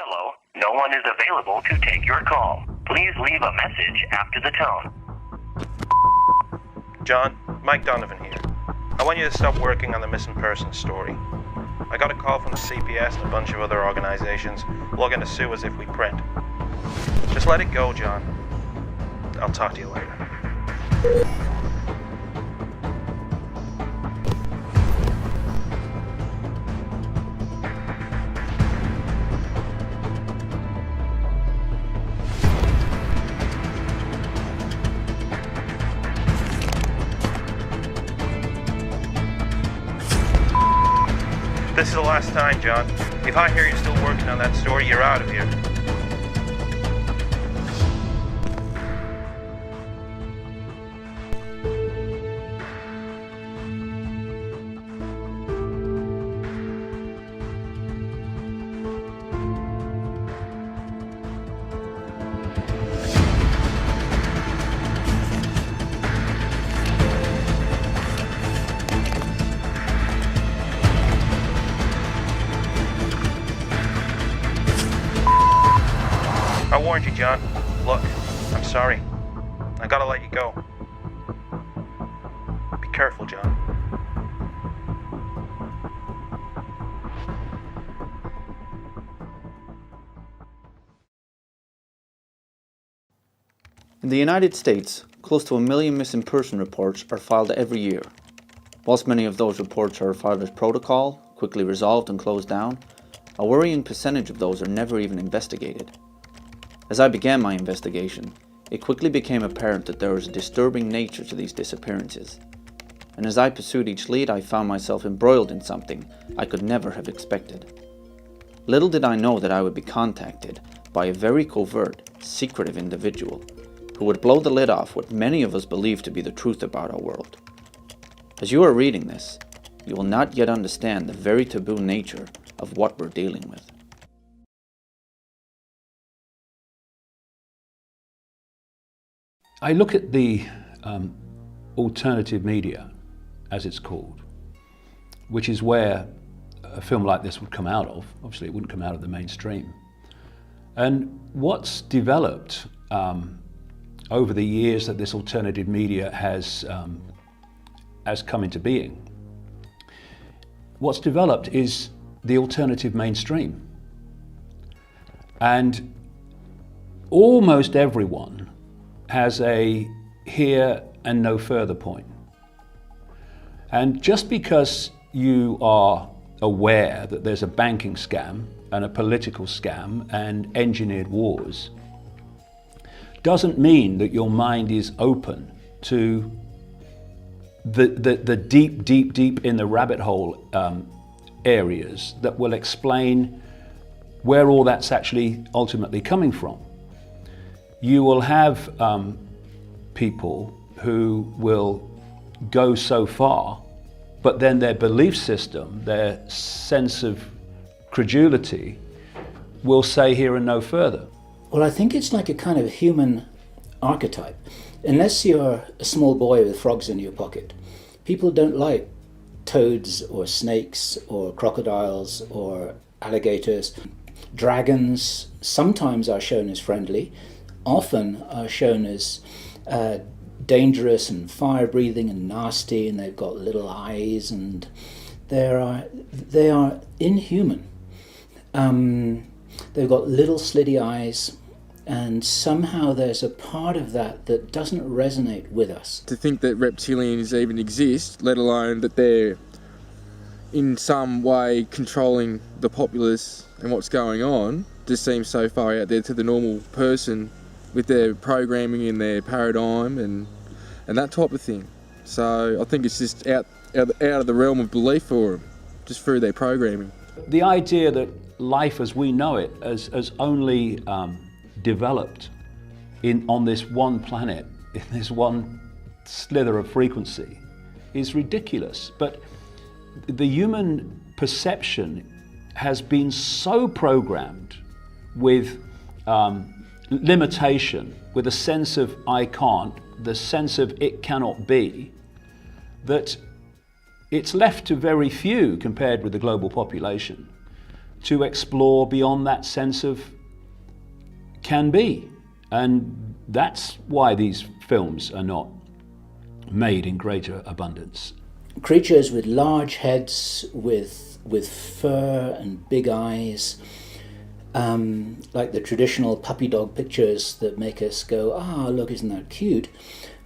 Hello, no one is available to take your call. Please leave a message after the tone. John, Mike Donovan here. I want you to stop working on the missing persons story. I got a call from the CPS and a bunch of other organizations looking to sue us if we print. Just let it go, John. I'll talk to you later. This is the last time, John. If I hear you're still working on that story, you're out of here. I warned you, John. Look, I'm sorry. I gotta let you go. Be careful, John. In the United States, close to 1 million missing person reports are filed every year. Whilst many of those reports are filed as protocol, quickly resolved and closed down, a worrying percentage of those are never even investigated. As I began my investigation, it quickly became apparent that there was a disturbing nature to these disappearances. And as I pursued each lead, I found myself embroiled in something I could never have expected. Little did I know that I would be contacted by a very covert, secretive individual who would blow the lid off what many of us believe to be the truth about our world. As you are reading this, you will not yet understand the very taboo nature of what we're dealing with. I look at the alternative media, as it's called, which is where a film like this would come out of. Obviously, it wouldn't come out of the mainstream. And what's developed over the years that this alternative media has come into being, what's developed is the alternative mainstream. And almost everyone has a here and no further point. And just because you are aware that there's a banking scam and a political scam and engineered wars, doesn't mean that your mind is open to the deep in the rabbit hole areas that will explain where all that's actually ultimately coming from. You will have people who will go so far, but then their belief system, their sense of credulity, will say here and no further. Well, I think it's like a kind of human archetype. Unless you're a small boy with frogs in your pocket, people don't like toads or snakes or crocodiles or alligators. Dragons sometimes are shown as friendly, often are shown as dangerous and fire-breathing and nasty, and they've got little eyes, and they are inhuman. They've got little slitty eyes, and somehow there's a part of that that doesn't resonate with us. To think that reptilians even exist, let alone that they're in some way controlling the populace and what's going on, just seems so far out there to the normal person with their programming and their paradigm and that type of thing. So I think it's just out of the realm of belief for them, just through their programming. The idea that life as we know it has only developed on this one planet, in this one slither of frequency, is ridiculous. But the human perception has been so programmed with limitation, with a sense of I can't, the sense of it cannot be, that it's left to very few compared with the global population to explore beyond that sense of can be. And that's why these films are not made in greater abundance. Creatures with large heads, with fur and big eyes, like the traditional puppy dog pictures that make us go, look, isn't that cute?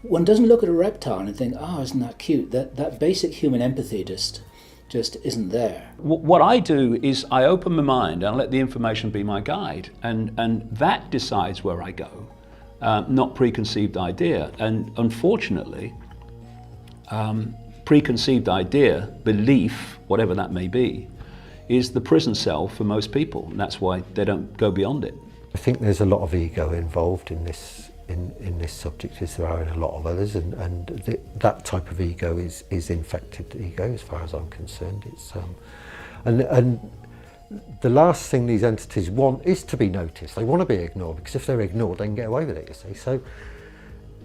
One doesn't look at a reptile and think, isn't that cute? That basic human empathy just isn't there. What I do is I open my mind and I let the information be my guide, and that decides where I go, not preconceived idea. And unfortunately, preconceived idea, belief, whatever that may be, is the prison cell for most people, and that's why they don't go beyond it. I think there's a lot of ego involved in this subject, as there are in a lot of others, and that type of ego is infected ego, as far as I'm concerned. It's and the last thing these entities want is to be noticed. They want to be ignored, because if they're ignored, they can get away with it, you see. So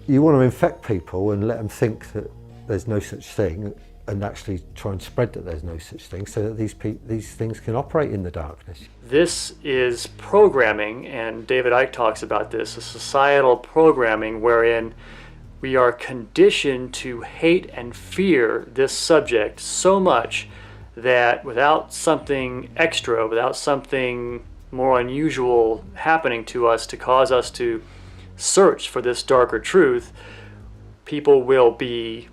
you want to infect people and let them think that there's no such thing, and actually try and spread that there's no such thing, so that these things can operate in the darkness. This is programming, and David Icke talks about this, a societal programming wherein we are conditioned to hate and fear this subject so much that without something extra, without something more unusual happening to us to cause us to search for this darker truth, people will be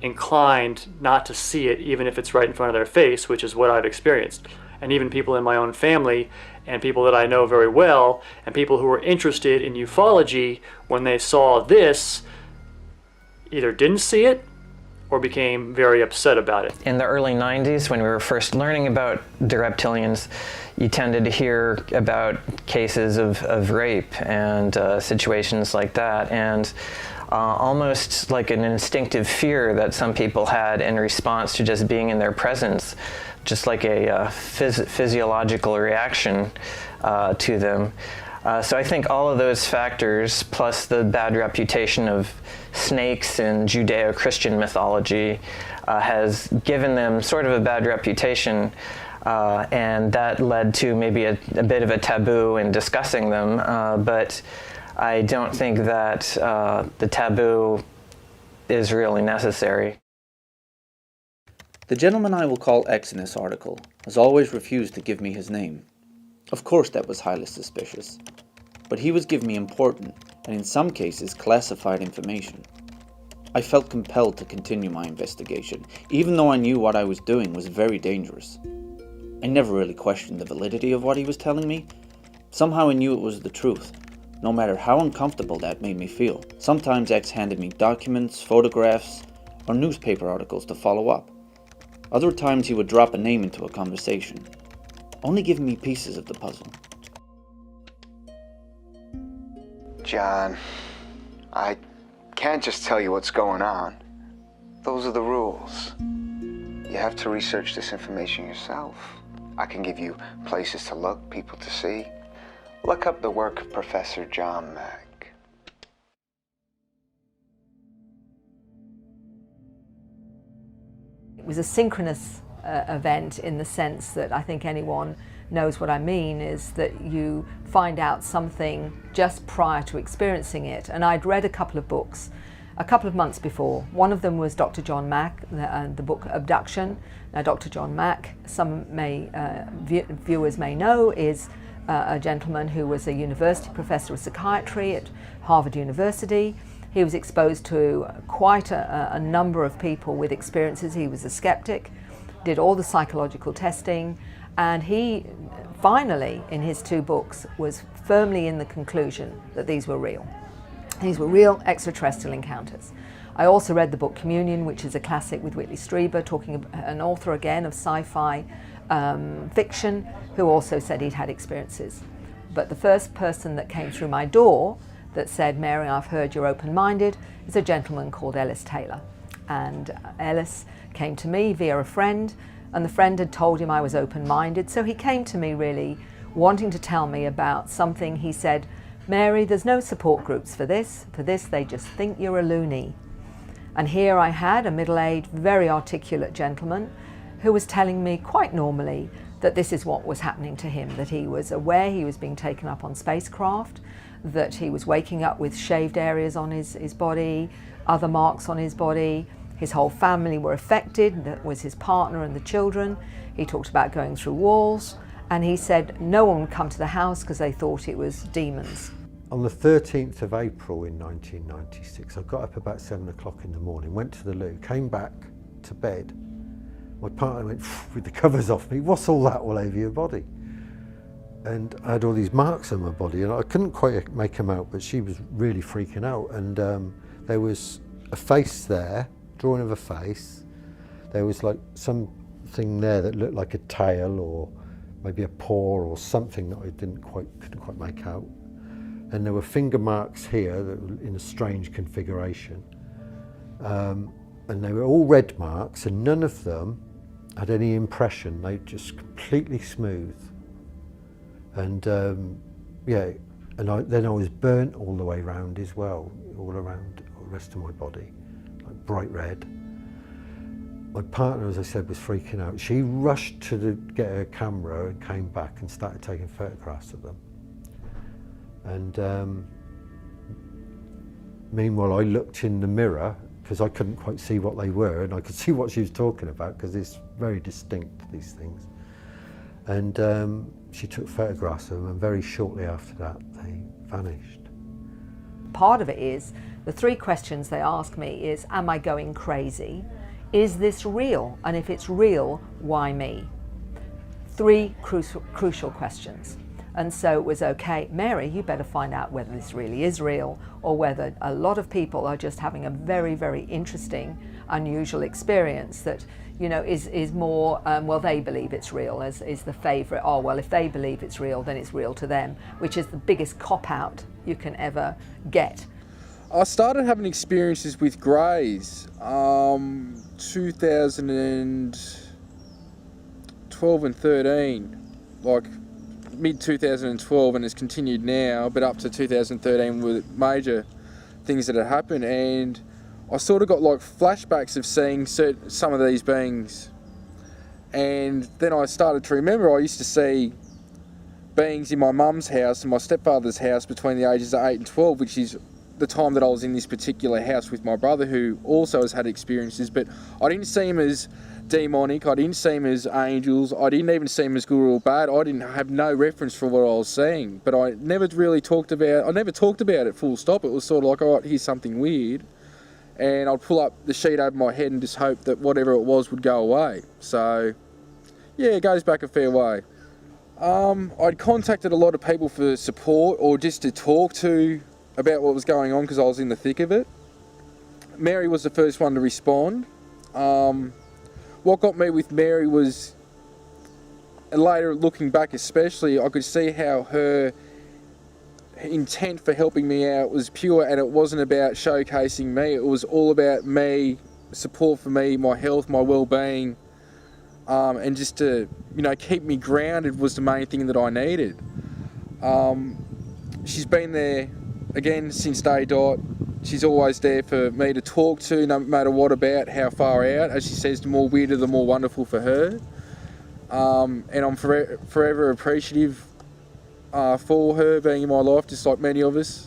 inclined not to see it, even if it's right in front of their face, which is what I've experienced. And even people in my own family and people that I know very well and people who were interested in ufology, when they saw this, either didn't see it or became very upset about it. In the early 90s, when we were first learning about the reptilians, you tended to hear about cases of rape and situations like that, and almost like an instinctive fear that some people had in response to just being in their presence, just like a physiological reaction to them. So I think all of those factors, plus the bad reputation of snakes in Judeo-Christian mythology, has given them sort of a bad reputation, and that led to maybe a bit of a taboo in discussing them, but I don't think that the taboo is really necessary. The gentleman I will call X in this article has always refused to give me his name. Of course that was highly suspicious, but he was giving me important, and in some cases classified information. I felt compelled to continue my investigation, even though I knew what I was doing was very dangerous. I never really questioned the validity of what he was telling me. Somehow I knew it was the truth, no matter how uncomfortable that made me feel. Sometimes X handed me documents, photographs, or newspaper articles to follow up. Other times he would drop a name into a conversation, only giving me pieces of the puzzle. John, I can't just tell you what's going on. Those are the rules. You have to research this information yourself. I can give you places to look, people to see. Look up the work of Professor John Mack. It was a synchronous event in the sense that I think anyone knows what I mean, is that you find out something just prior to experiencing it. And I'd read a couple of books a couple of months before. One of them was Dr. John Mack, the book Abduction. Now, Dr. John Mack, some viewers may know, is a gentleman who was a university professor of psychiatry at Harvard University. He was exposed to quite a number of people with experiences. He was a skeptic, did all the psychological testing, and he finally, in his 2 books, was firmly in the conclusion that these were real. These were real extraterrestrial encounters. I also read the book Communion, which is a classic with Whitley Strieber, talking about an author again of sci-fi fiction, who also said he'd had experiences. But the first person that came through my door that said, "Mary, I've heard you're open-minded," is a gentleman called Ellis Taylor. And Ellis came to me via a friend, and the friend had told him I was open-minded, so he came to me really wanting to tell me about something. He said, "Mary, there's no support groups for this. For this, they just think you're a loony." And here I had a middle-aged, very articulate gentleman who was telling me quite normally that this is what was happening to him, that he was aware he was being taken up on spacecraft, that he was waking up with shaved areas on his body, other marks on his body. His whole family were affected, that was his partner and the children. He talked about going through walls, and he said no one would come to the house because they thought it was demons. On the 13th of April in 1996, I got up about 7 o'clock in the morning, went to the loo, came back to bed. My partner went with the covers off me, "What's all that all over your body?" And I had all these marks on my body, and I couldn't quite make them out, but she was really freaking out. And there was a face there, drawing of a face. There was like something there that looked like a tail or maybe a paw or something that I couldn't quite make out. And there were finger marks here that were in a strange configuration. And they were all red marks, and none of them had any impression. They just completely smooth. And yeah, and then I was burnt all the way around as well, all around the rest of my body, like bright red. My partner, as I said, was freaking out. She rushed to get her camera and came back and started taking photographs of them. And meanwhile, I looked in the mirror because I couldn't quite see what they were, and I could see what she was talking about because it's very distinct, these things. And she took photographs of them, and very shortly after that, they vanished. Part of it is, the 3 questions they ask me is, am I going crazy? Is this real? And if it's real, why me? 3 crucial questions. And so it was, okay, Mary, you better find out whether this really is real, or whether a lot of people are just having a very, very interesting, unusual experience that, you know, is more, well, they believe it's real, as is the favourite. Oh, well, if they believe it's real, then it's real to them, which is the biggest cop-out you can ever get. I started having experiences with greys 2012 and 13, like mid-2012, and it's continued now, but up to 2013 with major things that had happened, and I sort of got like flashbacks of seeing some of these beings. And then I started to remember I used to see beings in my mum's house and my stepfather's house between the ages of 8 and 12, which is the time that I was in this particular house with my brother, who also has had experiences, but I didn't see him as demonic, I didn't see him as angels, I didn't even see him as good or bad. I didn't have no reference for what I was seeing, but I never talked about it full stop. It was sort of like, oh, here's something weird, and I'd pull up the sheet over my head and just hope that whatever it was would go away. So yeah, it goes back a fair way. I'd contacted a lot of people for support or just to talk to about what was going on because I was in the thick of it. Mary was the first one to respond. What got me with Mary was, and later looking back especially, I could see how her intent for helping me out was pure, and it wasn't about showcasing me. It was all about me, support for me, my health, my well-being, and just to, you know, keep me grounded was the main thing that I needed. She's been there again since day dot. She's always there for me to talk to, no matter what, about how far out. As she says, the more weirder, the more wonderful for her. And I'm forever appreciative for her being in my life, just like many of us.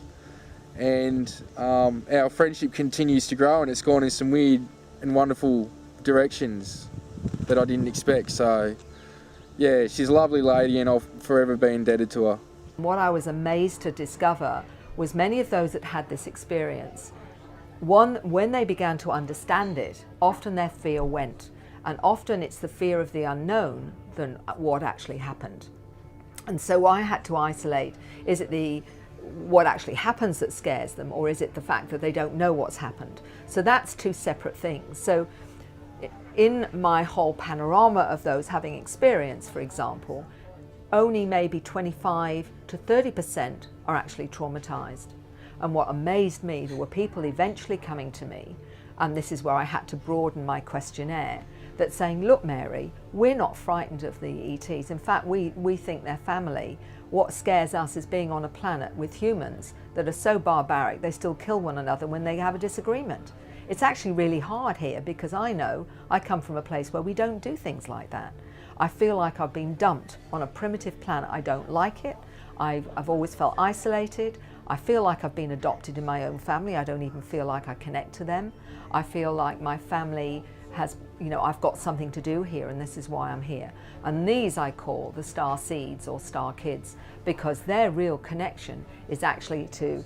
And our friendship continues to grow, and it's gone in some weird and wonderful directions that I didn't expect. So yeah, she's a lovely lady, and I'll forever be indebted to her. What I was amazed to discover was many of those that had this experience, when they began to understand it, often their fear went, and often it's the fear of the unknown than what actually happened. And so I had to isolate, is it what actually happens that scares them, or is it the fact that they don't know what's happened? So that's 2 separate things. So in my whole panorama of those having experience, for example, only maybe 25 to 30% are actually traumatized. And what amazed me, there were people eventually coming to me, and this is where I had to broaden my questionnaire, that saying, look, Mary, we're not frightened of the ETs. In fact, we think they're family. What scares us is being on a planet with humans that are so barbaric they still kill one another when they have a disagreement. It's actually really hard here because I know I come from a place where we don't do things like that. I feel like I've been dumped on a primitive planet. I don't like it. I've always felt isolated. I feel like I've been adopted in my own family. I don't even feel like I connect to them. I feel like my family has, I've got something to do here, and this is why I'm here. And these I call the star seeds or star kids, because their real connection is actually to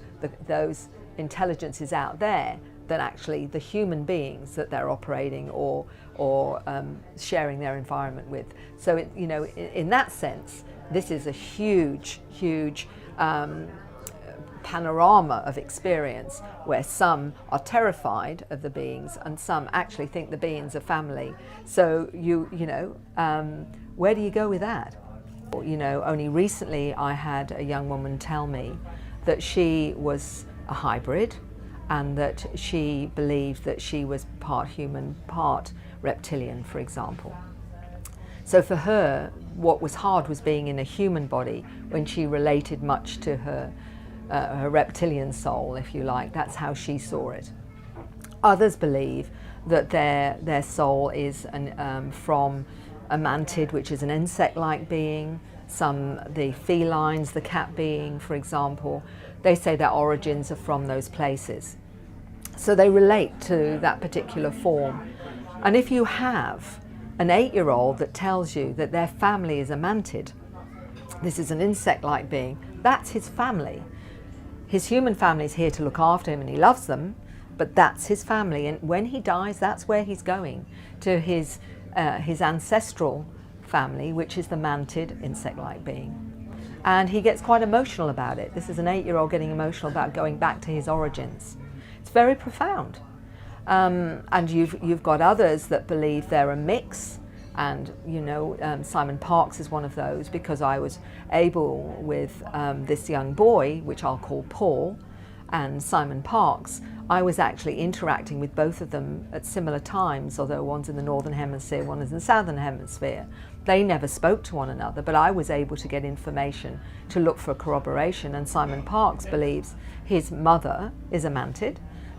those intelligences out there than actually the human beings that they're operating or sharing their environment with. So, in that sense, this is a huge, huge panorama of experience where some are terrified of the beings and some actually think the beings are family. So where do you go with that? Only recently I had a young woman tell me that she was a hybrid and that she believed that she was part human, part reptilian, for example. So for her, what was hard was being in a human body when she related much to her reptilian soul, if you like. That's how she saw it. Others believe that their soul is from a mantid, which is an insect-like being. Some, the felines, the cat being, for example, they say their origins are from those places. So they relate to that particular form. And if you have an 8-year-old that tells you that their family is a mantid, this is an insect-like being, that's his family. His human family is here to look after him and he loves them, but that's his family. And when he dies, that's where he's going, to his ancestral family, which is the mantid insect-like being. And he gets quite emotional about it. This is an 8-year-old getting emotional about going back to his origins. It's very profound. And you've got others that believe they're a mix. And Simon Parks is one of those, because I was able with this young boy, which I'll call Paul, and Simon Parks, I was actually interacting with both of them at similar times, although one's in the Northern Hemisphere, one is in the Southern Hemisphere. They never spoke to one another, but I was able to get information to look for corroboration. And Simon Parks believes his mother is a mantid,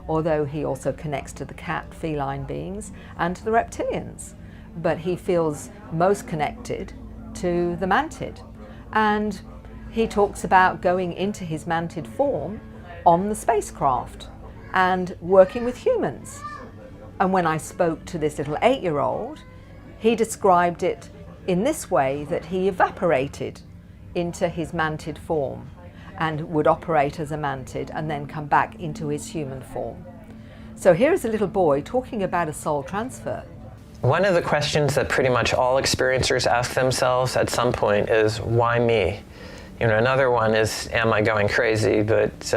although he also connects to the cat feline beings and to the reptilians. But he feels most connected to the mantid. And he talks about going into his mantid form on the spacecraft and working with humans. And when I spoke to this little 8-year-old, he described it in this way, that he evaporated into his mantid form and would operate as a mantid and then come back into his human form. So here is a little boy talking about a soul transfer. One of the questions that pretty much all experiencers ask themselves at some point is, why me? Another one is, am I going crazy? But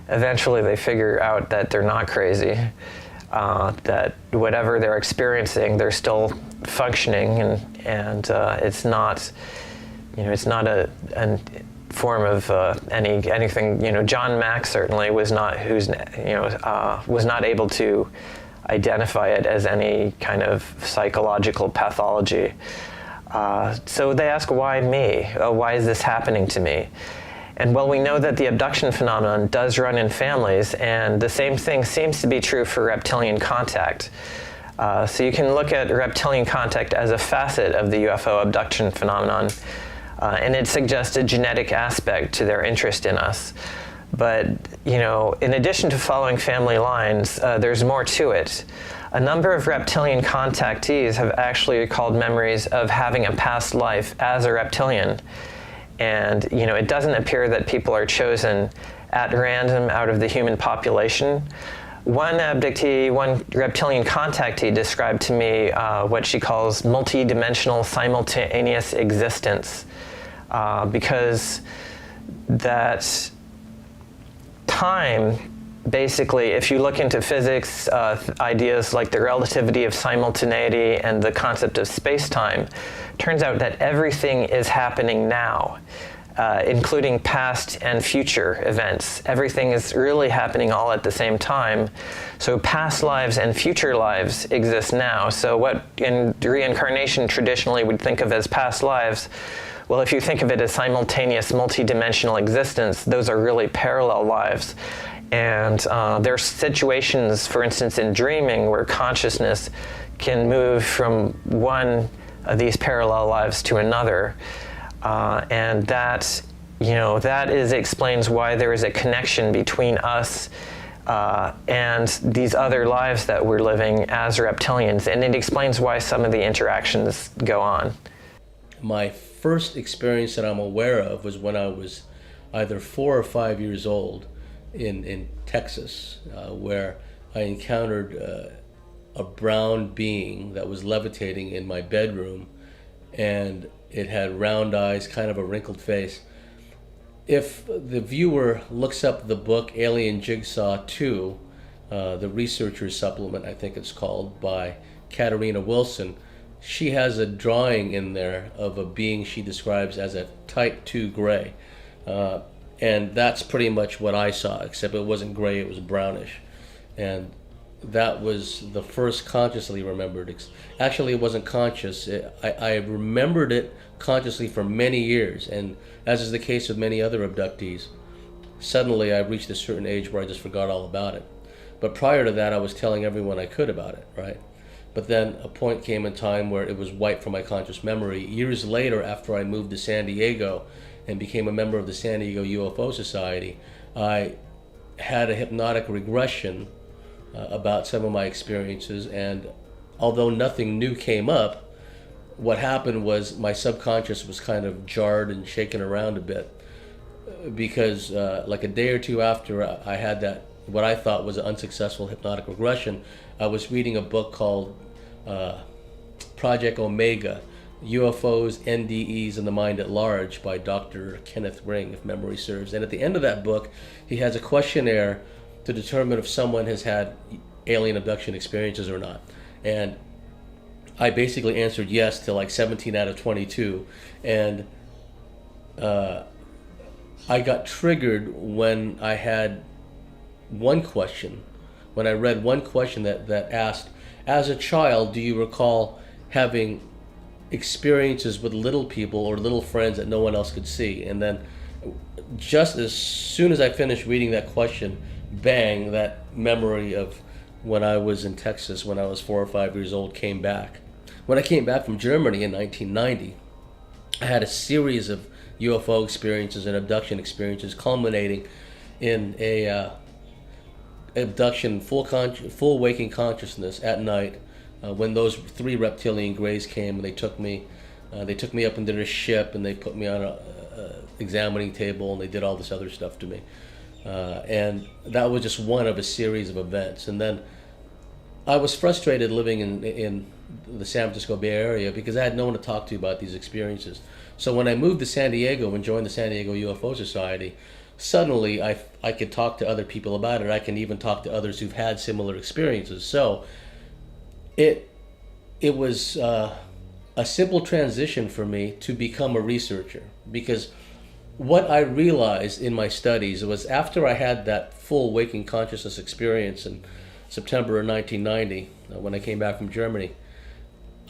eventually they figure out that they're not crazy, that whatever they're experiencing, they're still functioning, and it's not, it's not a form of anything. John Mack certainly was not was not able to identify it as any kind of psychological pathology. So they ask, why me? Why is this happening to me? And well, we know that the abduction phenomenon does run in families, and the same thing seems to be true for reptilian contact. So you can look at reptilian contact as a facet of the UFO abduction phenomenon, and it suggests a genetic aspect to their interest in us. But, in addition to following family lines, there's more to it. A number of reptilian contactees have actually recalled memories of having a past life as a reptilian. And, it doesn't appear that people are chosen at random out of the human population. One abductee, one reptilian contactee described to me what she calls multi-dimensional simultaneous existence, because that time, basically, if you look into physics, ideas like the relativity of simultaneity and the concept of space-time, turns out that everything is happening now, including past and future events. Everything is really happening all at the same time. So past lives and future lives exist now. So what in reincarnation traditionally would think of as past lives, well, if you think of it as simultaneous multi-dimensional existence, those are really parallel lives. And there are situations, for instance, in dreaming, where consciousness can move from one these parallel lives to another, and that, you know, that explains why there is a connection between us and these other lives that we're living as reptilians, and it explains why some of the interactions go on. My first experience that I'm aware of was when I was either 4 or 5 years old in Texas, where I encountered a brown being that was levitating in my bedroom, and it had round eyes, kind of a wrinkled face. If the viewer looks up the book Alien Jigsaw 2, the researcher's supplement, I think it's called, by Katarina Wilson, she has a drawing in there of a being she describes as a type 2 gray. And that's pretty much what I saw, except it wasn't gray, it was brownish. And that was the first consciously remembered. Actually, it wasn't conscious. I remembered it consciously for many years, and as is the case with many other abductees, suddenly I reached a certain age where I just forgot all about it. But prior to that, I was telling everyone I could about it, right? But then a point came in time where it was wiped from my conscious memory. Years later, after I moved to San Diego and became a member of the San Diego UFO Society, I had a hypnotic regression about some of my experiences, and although nothing new came up, what happened was my subconscious was kind of jarred and shaken around a bit, because like a day or two after I had that, what I thought was an unsuccessful hypnotic regression, I was reading a book called Project Omega, UFOs, NDEs, and the Mind at Large by Dr. Kenneth Ring, if memory serves. And at the end of that book, he has a questionnaire to determine if someone has had alien abduction experiences or not. And I basically answered yes to like 17 out of 22. And I got triggered when I had one question, when I read one question that asked, as a child, do you recall having experiences with little people or little friends that no one else could see? And then just as soon as I finished reading that question, bang, that memory of when I was in Texas when I was 4 or 5 years old came back. When I came back from Germany in 1990, I had a series of UFO experiences and abduction experiences culminating in a abduction, full waking consciousness at night, when those 3 reptilian greys came and they took me up into their ship, and they put me on a examining table, and they did all this other stuff to me. And that was just one of a series of events. And then I was frustrated living in the San Francisco Bay Area because I had no one to talk to about these experiences. So when I moved to San Diego and joined the San Diego UFO Society, suddenly I could talk to other people about it. I can even talk to others who've had similar experiences. So it was a simple transition for me to become a researcher, because what I realized in my studies was after I had that full waking consciousness experience in September of 1990, when I came back from Germany,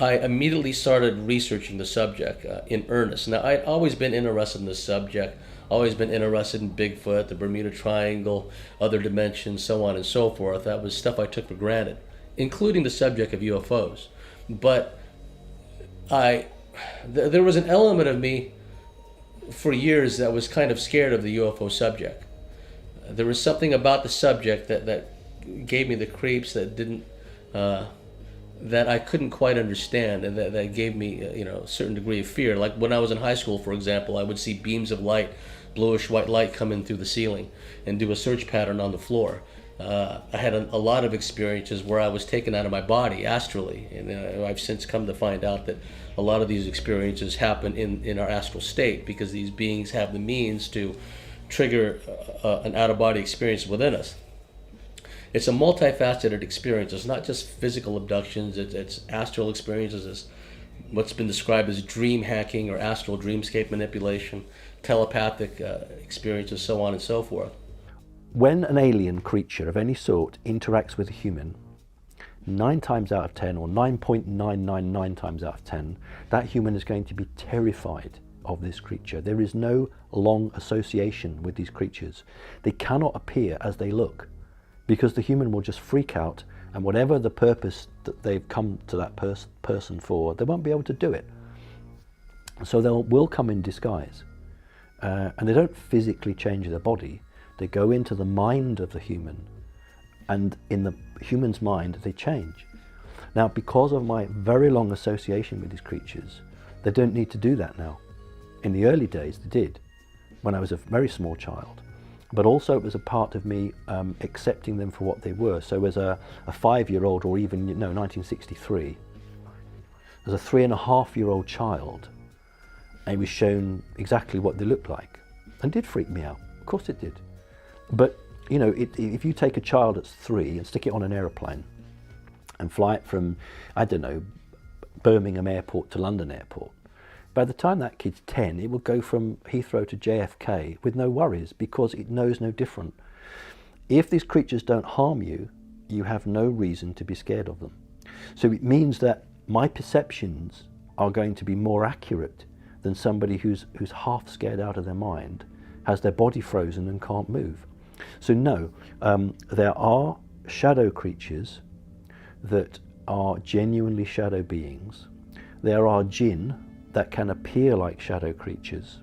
I immediately started researching the subject in earnest. Now, I'd always been interested in this subject, always been interested in Bigfoot, the Bermuda Triangle, other dimensions, so on and so forth. That was stuff I took for granted, including the subject of UFOs. But there was an element of me for years that was kind of scared of the UFO subject. There was something about the subject that gave me the creeps, that didn't that I couldn't quite understand, and that gave me a certain degree of fear. Like when I was in high school, for example, I would see beams of light, bluish white light, come in through the ceiling and do a search pattern on the floor. I had a lot of experiences where I was taken out of my body astrally, and I've since come to find out that a lot of these experiences happen in our astral state, because these beings have the means to trigger an out-of-body experience within us. It's a multifaceted experience. It's not just physical abductions, it's astral experiences, it's what's been described as dream hacking or astral dreamscape manipulation, telepathic experiences, so on and so forth. When an alien creature of any sort interacts with a human, 9 times out of 10, or 9.999 times out of 10, that human is going to be terrified of this creature. There is no long association with these creatures. They cannot appear as they look, because the human will just freak out, And whatever the purpose that they've come to that person for, they won't be able to do it. So they will come in disguise. And they don't physically change their body. They go into the mind of the human, and in the human's mind they change. Now, because of my very long association with these creatures, they don't need to do that now. In the early days they did, when I was a very small child. But also it was a part of me accepting them for what they were. So as a 5-year-old, or even, 1963, as a 3.5-year-old child, I was shown exactly what they looked like. And it did freak me out. Of course it did. But, if you take a child that's 3 and stick it on an aeroplane and fly it from, I don't know, Birmingham Airport to London Airport, by the time that kid's 10, it will go from Heathrow to JFK with no worries, because it knows no different. If these creatures don't harm you, you have no reason to be scared of them. So it means that my perceptions are going to be more accurate than somebody who's half scared out of their mind, has their body frozen and can't move. So no, there are shadow creatures that are genuinely shadow beings. There are jinn that can appear like shadow creatures,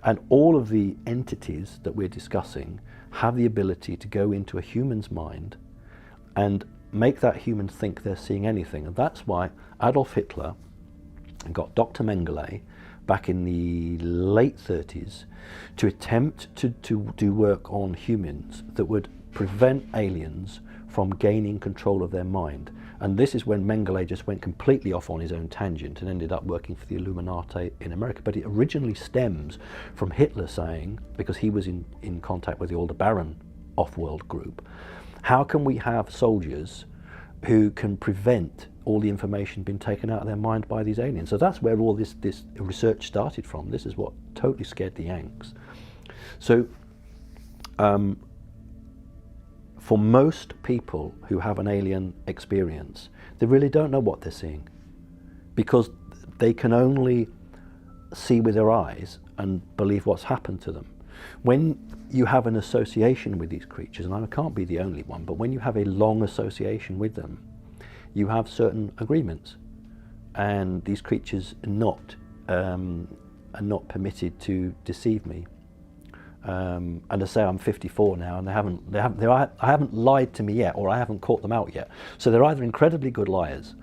and all of the entities that we're discussing have the ability to go into a human's mind and make that human think they're seeing anything. And that's why Adolf Hitler got Dr. Mengele back in the late 30s to attempt to do work on humans that would prevent aliens from gaining control of their mind. And this is when Mengele just went completely off on his own tangent and ended up working for the Illuminati in America. But it originally stems from Hitler saying, because he was in contact with the Aldebaran off-world group, how can we have soldiers who can prevent all the information being taken out of their mind by these aliens? So that's where all this research started from. This is what totally scared the Yanks. So for most people who have an alien experience, they really don't know what they're seeing, because they can only see with their eyes and believe what's happened to them. When you have an association with these creatures, and I can't be the only one, but when you have a long association with them, you have certain agreements, and these creatures are not permitted to deceive me. And I say I'm 54 now, and I haven't lied to me yet, or I haven't caught them out yet. So they're either incredibly good liars,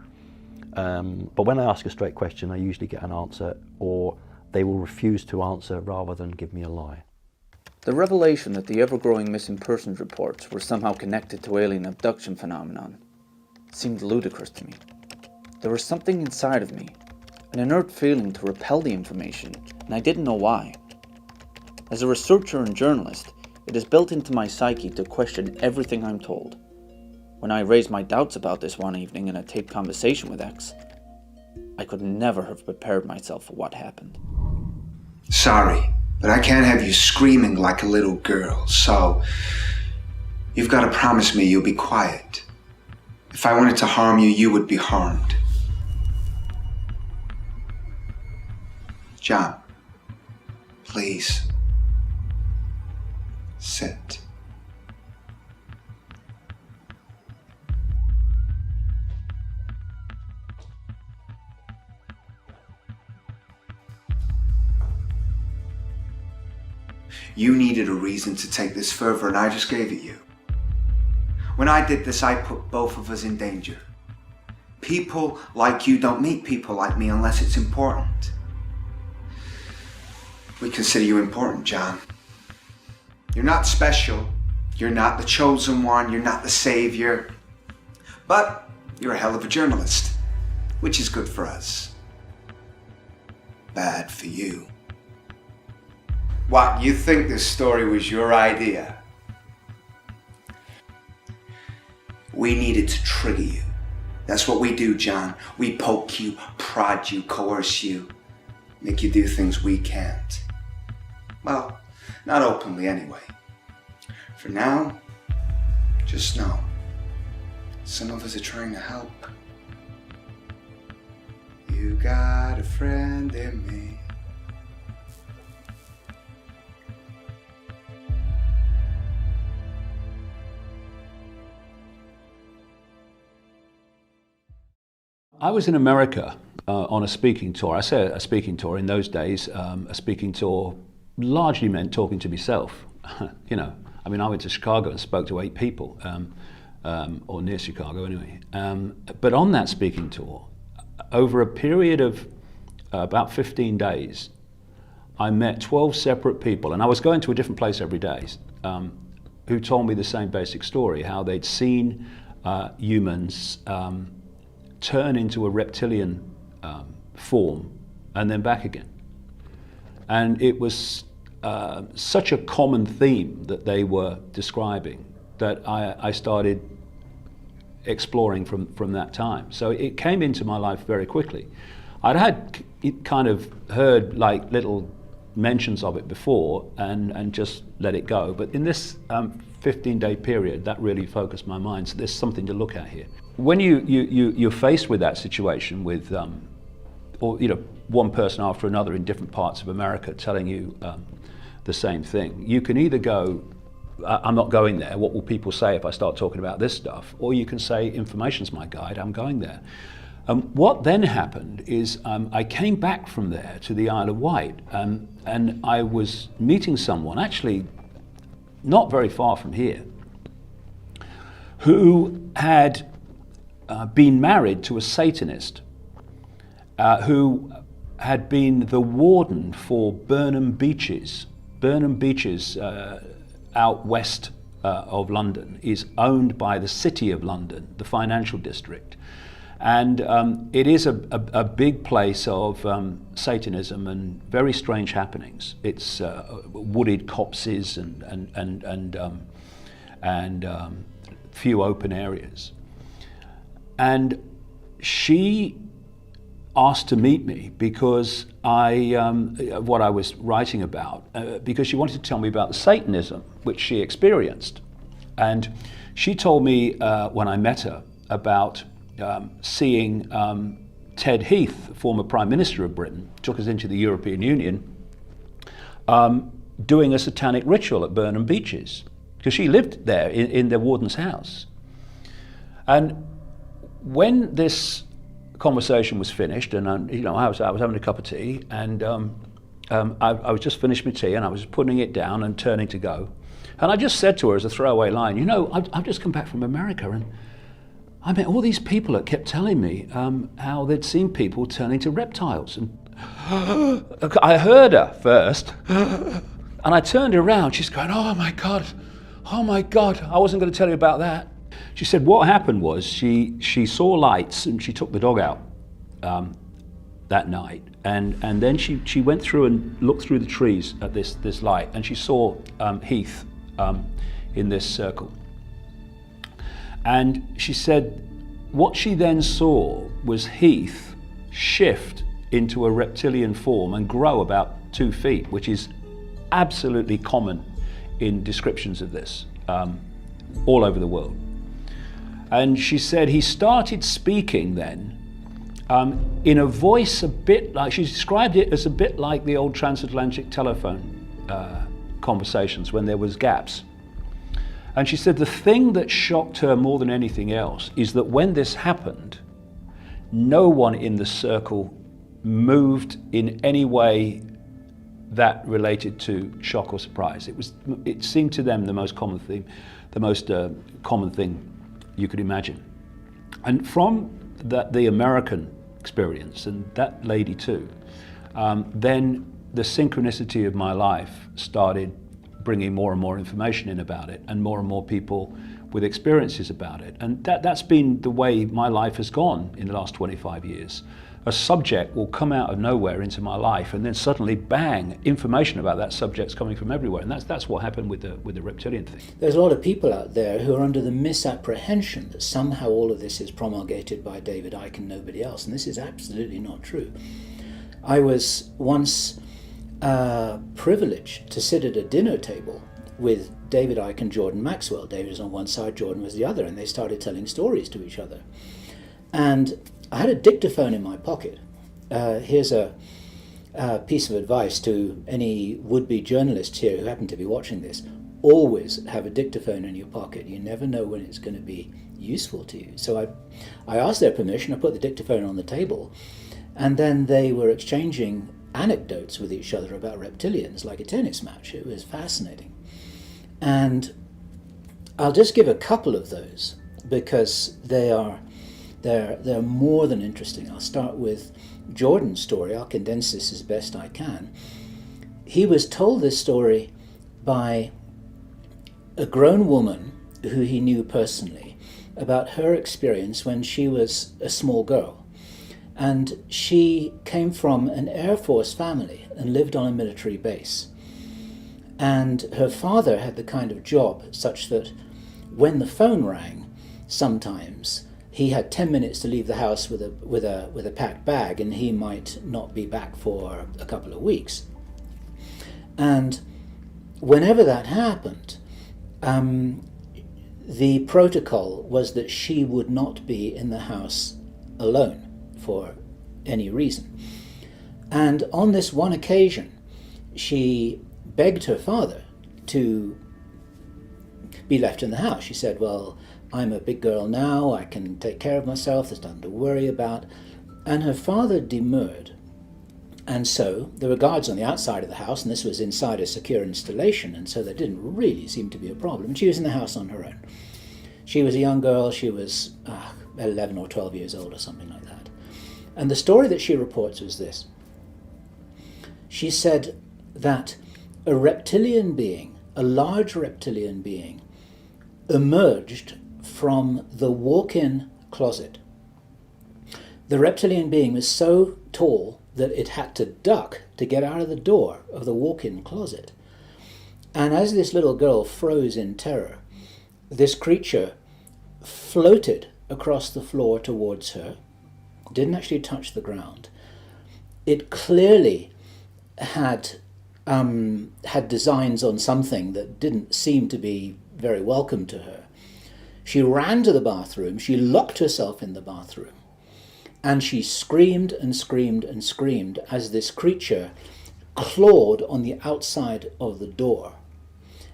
but when I ask a straight question, I usually get an answer, or they will refuse to answer rather than give me a lie. The revelation that the ever-growing missing persons reports were somehow connected to alien abduction phenomenon seemed ludicrous to me. There was something inside of me, an inert feeling to repel the information, and I didn't know why. As a researcher and journalist, it is built into my psyche to question everything I'm told. When I raised my doubts about this one evening in a taped conversation with X, I could never have prepared myself for what happened. Sorry, but I can't have you screaming like a little girl, so you've got to promise me you'll be quiet. If I wanted to harm you, you would be harmed. John, please. Sit. You needed a reason to take this further, and I just gave it you. When I did this, I put both of us in danger. People like you don't meet people like me unless it's important. We consider you important, John. You're not special. You're not the chosen one. You're not the savior. But you're a hell of a journalist, which is good for us. Bad for you. What, you think this story was your idea? We needed to trigger you. That's what we do, John. We poke you, prod you, coerce you, make you do things we can't. Well, not openly anyway. For now, just know, some of us are trying to help. You got a friend in me. I was in America on a speaking tour. I say a speaking tour in those days. A speaking tour largely meant talking to myself. You know, I mean, I went to Chicago and spoke to 8 people, or near Chicago anyway. But on that speaking tour, over a period of about 15 days, I met 12 separate people, and I was going to a different place every day, who told me the same basic story, how they'd seen humans turn into a reptilian form and then back again. And it was such a common theme that they were describing that I started exploring from that time. So it came into my life very quickly. I'd had kind of heard like little mentions of it before and just let it go. But in this 15-day period, that really focused my mind. So there's something to look at here. When you're faced with that situation with, or you know, one person after another in different parts of America telling you the same thing, you can either go, I'm not going there, what will people say if I start talking about this stuff? Or you can say, information's my guide, I'm going there. What then happened is I came back from there to the Isle of Wight, and I was meeting someone, actually not very far from here, who had been married to a Satanist who had been the warden for Burnham Beeches. Burnham Beeches out west of London is owned by the City of London, the financial district. And it is a big place of Satanism and very strange happenings. It's wooded copses and few open areas. And she asked to meet me because what I was writing about, because she wanted to tell me about the Satanism which she experienced. And she told me when I met her about seeing Ted Heath, former Prime Minister of Britain, took us into the European Union, doing a satanic ritual at Burnham Beeches, because she lived there in the warden's house. And when this conversation was finished, and you know, I was having a cup of tea, and I was just finished my tea, and I was putting it down and turning to go, and I just said to her as a throwaway line, you know, I've just come back from America, and I met all these people that kept telling me how they'd seen people turning to reptiles. And I heard her first, and I turned around. She's going, oh my God, I wasn't going to tell you about that. She said what happened was she saw lights, and she took the dog out that night. And then she went through and looked through the trees at this light, and she saw Heath in this circle. And she said what she then saw was Heath shift into a reptilian form and grow about 2 feet, which is absolutely common in descriptions of this all over the world. And she said he started speaking then in a voice a bit like, she described it as a bit like the old transatlantic telephone conversations when there was gaps. And she said the thing that shocked her more than anything else is that when this happened, no one in the circle moved in any way that related to shock or surprise. It seemed to them the most common thing, you could imagine. And from the American experience, and that lady too, then the synchronicity of my life started bringing more and more information in about it, and more people with experiences about it. And that's been the way my life has gone in the last 25 years. A subject will come out of nowhere into my life, and then suddenly, bang, information about that subject's coming from everywhere. And that's what happened with the reptilian thing. There's a lot of people out there who are under the misapprehension that somehow all of this is promulgated by David Icke and nobody else, and this is absolutely not true. I was once privileged to sit at a dinner table with David Icke and Jordan Maxwell. David was on one side, Jordan was the other, and they started telling stories to each other. And I had a dictaphone in my pocket. Here's a piece of advice to any would-be journalists here who happen to be watching this. Always have a dictaphone in your pocket. You never know when it's going to be useful to you? So I asked their permission, I put the dictaphone on the table, and then they were exchanging anecdotes with each other about reptilians like a tennis match. It was fascinating. And I'll just give a couple of those because they're more than interesting. I'll start with Jordan's story. I'll condense this as best I can. He was told this story by a grown woman who he knew personally about her experience when she was a small girl. And she came from an Air Force family and lived on a military base. And her father had the kind of job such that when the phone rang, sometimes he had 10 minutes to leave the house with a packed bag, and he might not be back for a couple of weeks. And whenever that happened, the protocol was that she would not be in the house alone for any reason. And on this one occasion, she begged her father to be left in the house. She said, well, I'm a big girl now, I can take care of myself, there's nothing to worry about. And her father demurred. And so there were guards on the outside of the house, and this was inside a secure installation, and so there didn't really seem to be a problem. She was in the house on her own. She was a young girl, she was 11 or 12 years old or something like that. And the story that she reports was this. She said that a reptilian being, a large reptilian being, emerged from the walk-in closet. The reptilian being was so tall that it had to duck to get out of the door of the walk-in closet. And as this little girl froze in terror, this creature floated across the floor towards her, didn't actually touch the ground. It clearly had designs on something that didn't seem to be very welcome to her. She ran to the bathroom, she locked herself in the bathroom, and she screamed and screamed and screamed as this creature clawed on the outside of the door.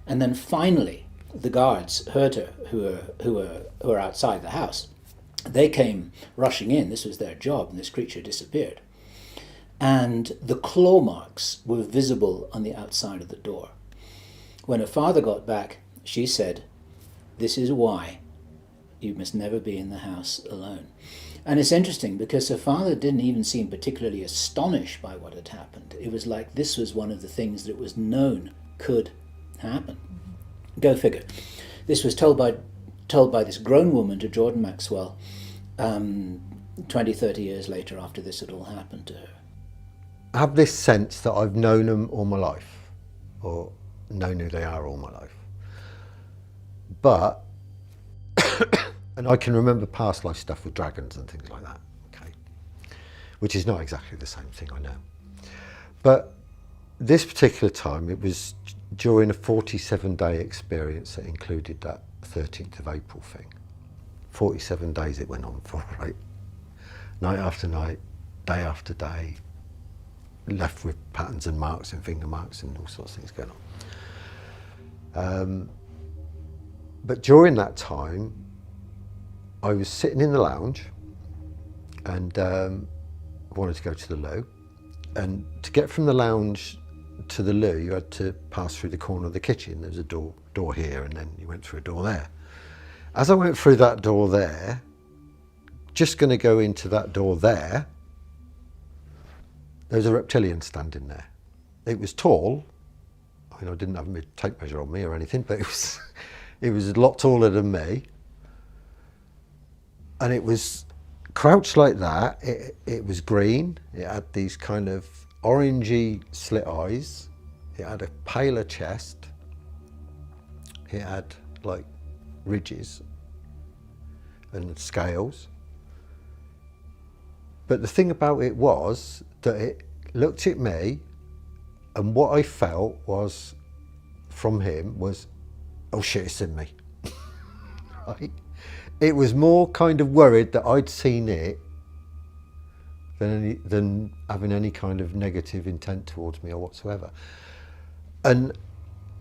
And then finally, the guards heard her, who were outside the house. They came rushing in, this was their job, and this creature disappeared. And the claw marks were visible on the outside of the door. When her father got back, she said, "This is why you must never be in the house alone." And it's interesting because her father didn't even seem particularly astonished by what had happened. It was like this was one of the things that was known could happen. Go figure. This was told by this grown woman to Jordan Maxwell 20, 30 years later after this had all happened to her. I have this sense that I've known them all my life, or known who they are all my life. But, and I can remember past life stuff with dragons and things like that, okay? Which is not exactly the same thing, I know. But this particular time, it was during a 47-day experience that included that 13th of April thing. 47 days it went on for, right? Night after night, day after day, left with patterns and marks and finger marks and all sorts of things going on. But during that time, I was sitting in the lounge and wanted to go to the loo. And to get from the lounge to the loo, you had to pass through the corner of the kitchen. There was a door here, and then you went through a door there. As I went through that door there, just going to go into that door there, there was a reptilian standing there. It was tall. I mean, I didn't have a tape measure on me or anything, but it was a lot taller than me. And it was crouched like that. It was green. It had these kind of orangey slit eyes. It had a paler chest. It had like ridges and scales. But the thing about it was that it looked at me, and what I felt was from him was, oh shit, it's in me. Right? It was more kind of worried that I'd seen it than having any kind of negative intent towards me or whatsoever. And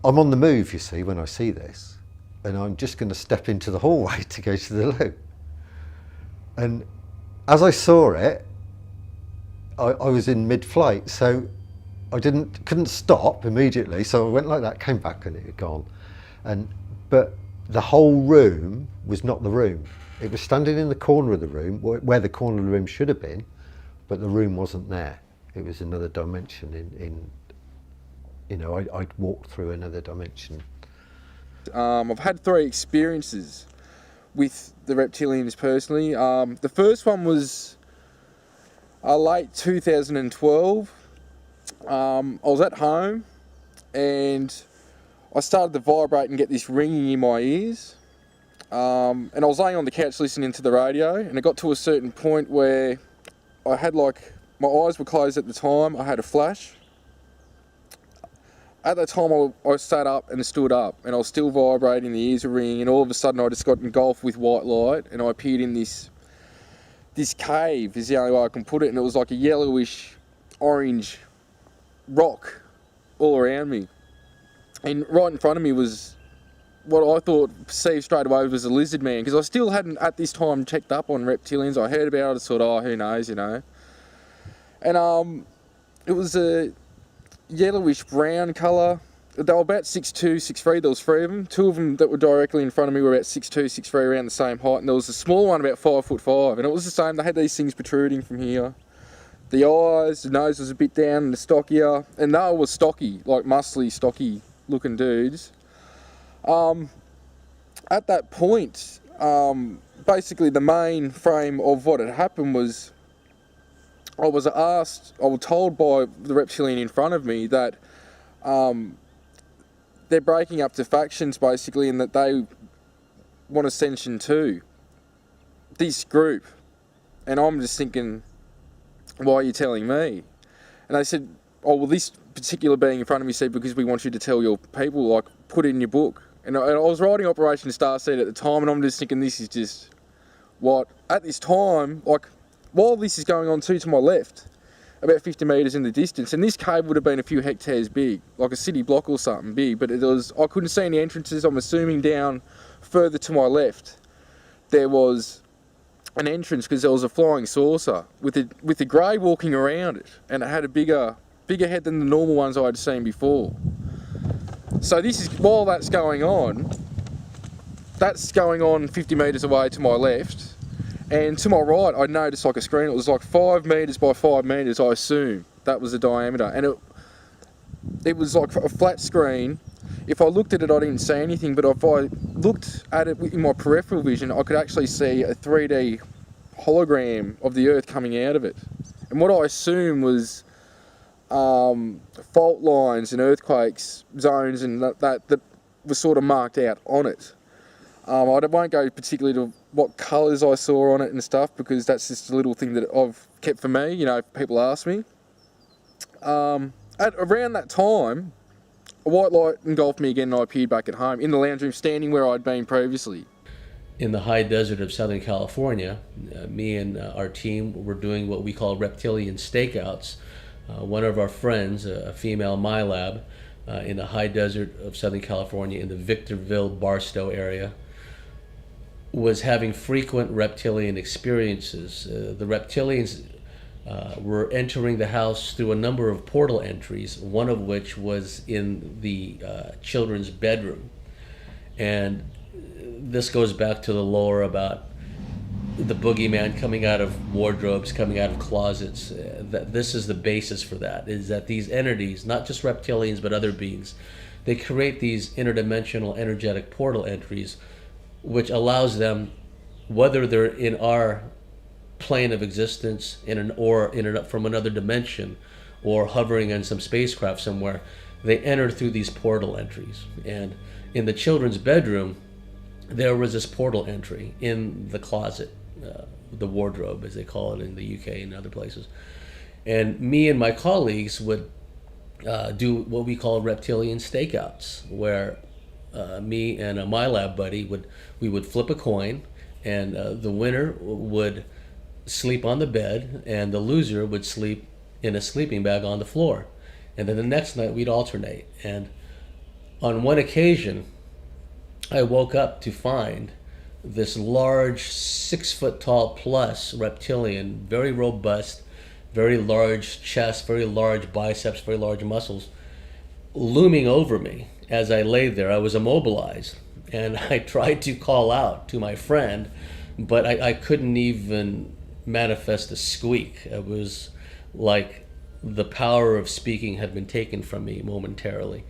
I'm on the move, you see, when I see this. and I'm just going to step into the hallway to go to the loo. And as I saw it, I was in mid-flight, so I couldn't stop immediately, so I went like that, came back, and it had gone. But the whole room was not the room. It was standing in the corner of the room, where the corner of the room should have been, but the room wasn't there. It was another dimension I'd walked through another dimension. I've had 3 experiences with the reptilians personally. The first one was late 2012. I was at home and I started to vibrate and get this ringing in my ears. And I was laying on the couch listening to the radio, and it got to a certain point where I had my eyes were closed at the time. I had a flash. At that time, I sat up and stood up, and I was still vibrating, the ears were ringing, and all of a sudden I just got engulfed with white light, and I appeared in this cave, is the only way I can put it, and it was like a yellowish orange rock all around me. And right in front of me was what I perceived straight away was a lizard man, because I still hadn't at this time checked up on reptilians. I heard about it, I thought, who knows, And it was a yellowish brown colour. They were about 6'2", 6'3", there was 3 of them. 2 of them that were directly in front of me were about 6'2", 6'3", around the same height, and there was a smaller one about 5'5", and it was the same. They had these things protruding from here. The eyes, the nose was a bit down and the stockier, and they were stocky, like muscly, stocky looking dudes. At that point, basically the main frame of what had happened was I was told by the reptilian in front of me that they're breaking up to factions basically, and that they want ascension too. This group. And I'm just thinking, why are you telling me? And they said, this particular being in front of me said, because we want you to tell your people, put it in your book. And I was writing Operation Starseed at the time, and I'm just thinking, this is just what, at this time, while this is going on to my left, about 50 metres in the distance, and this cave would have been a few hectares big, like a city block or something big, but I couldn't see any entrances. I'm assuming down further to my left, there was an entrance, because there was a flying saucer with a grey walking around it, and it had a bigger head than the normal ones I had seen before. So while that's going on 50 metres away to my left, and to my right I noticed a screen. It was 5 metres by 5 metres, I assume that was the diameter, and it was like a flat screen. If I looked at it, I didn't see anything, but if I looked at it in my peripheral vision, I could actually see a 3D hologram of the Earth coming out of it. And what I assume was fault lines and earthquakes zones and that were sort of marked out on it. I won't go particularly to what colours I saw on it and stuff, because that's just a little thing that I've kept for me, if people ask me. Around that time, a white light engulfed me again, and I appeared back at home in the lounge room, standing where I'd been previously. In the high desert of Southern California, me and our team were doing what we call reptilian stakeouts. One of our friends, a female MyLab, in the high desert of Southern California in the Victorville, Barstow area, was having frequent reptilian experiences. The reptilians were entering the house through a number of portal entries, one of which was in the children's bedroom. And this goes back to the lore about the boogeyman coming out of wardrobes, coming out of closets. That this is the basis for that, is that these entities, not just reptilians but other beings, they create these interdimensional energetic portal entries, which allows them, whether they're in our plane of existence from another dimension, or hovering in some spacecraft somewhere, they enter through these portal entries. And in the children's bedroom, there was this portal entry in the closet, the wardrobe, as they call it in the UK and other places. And me and my colleagues would do what we call reptilian stakeouts, where me and a MyLab buddy would flip a coin, and the winner would sleep on the bed, and the loser would sleep in a sleeping bag on the floor. And then the next night we'd alternate. And on one occasion, I woke up to find this large 6 foot tall plus reptilian, very robust, very large chest, very large biceps, very large muscles, looming over me as I lay there. I was immobilized, and I tried to call out to my friend, but I couldn't even manifest a squeak. It was like the power of speaking had been taken from me momentarily.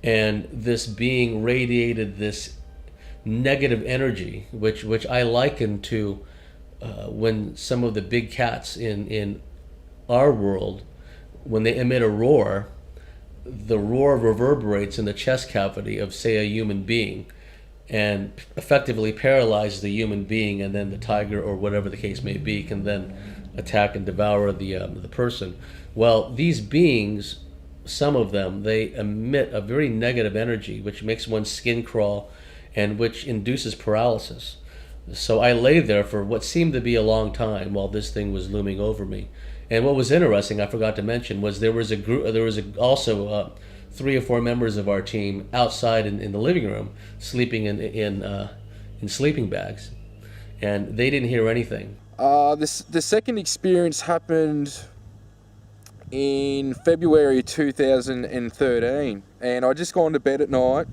And this being radiated this negative energy, which I liken to when some of the big cats in our world, when they emit a roar, the roar reverberates in the chest cavity of, say, a human being, and effectively paralyzes the human being, and then the tiger, or whatever the case may be, can then attack and devour the person. Well, these beings, some of them, they emit a very negative energy, which makes one's skin crawl, and which induces paralysis. So I lay there for what seemed to be a long time while this thing was looming over me. And what was interesting, I forgot to mention, was there was also 3 or 4 members of our team outside in the living room, sleeping in sleeping bags, and they didn't hear anything. The second experience happened in February 2013, and I just gone to bed at night,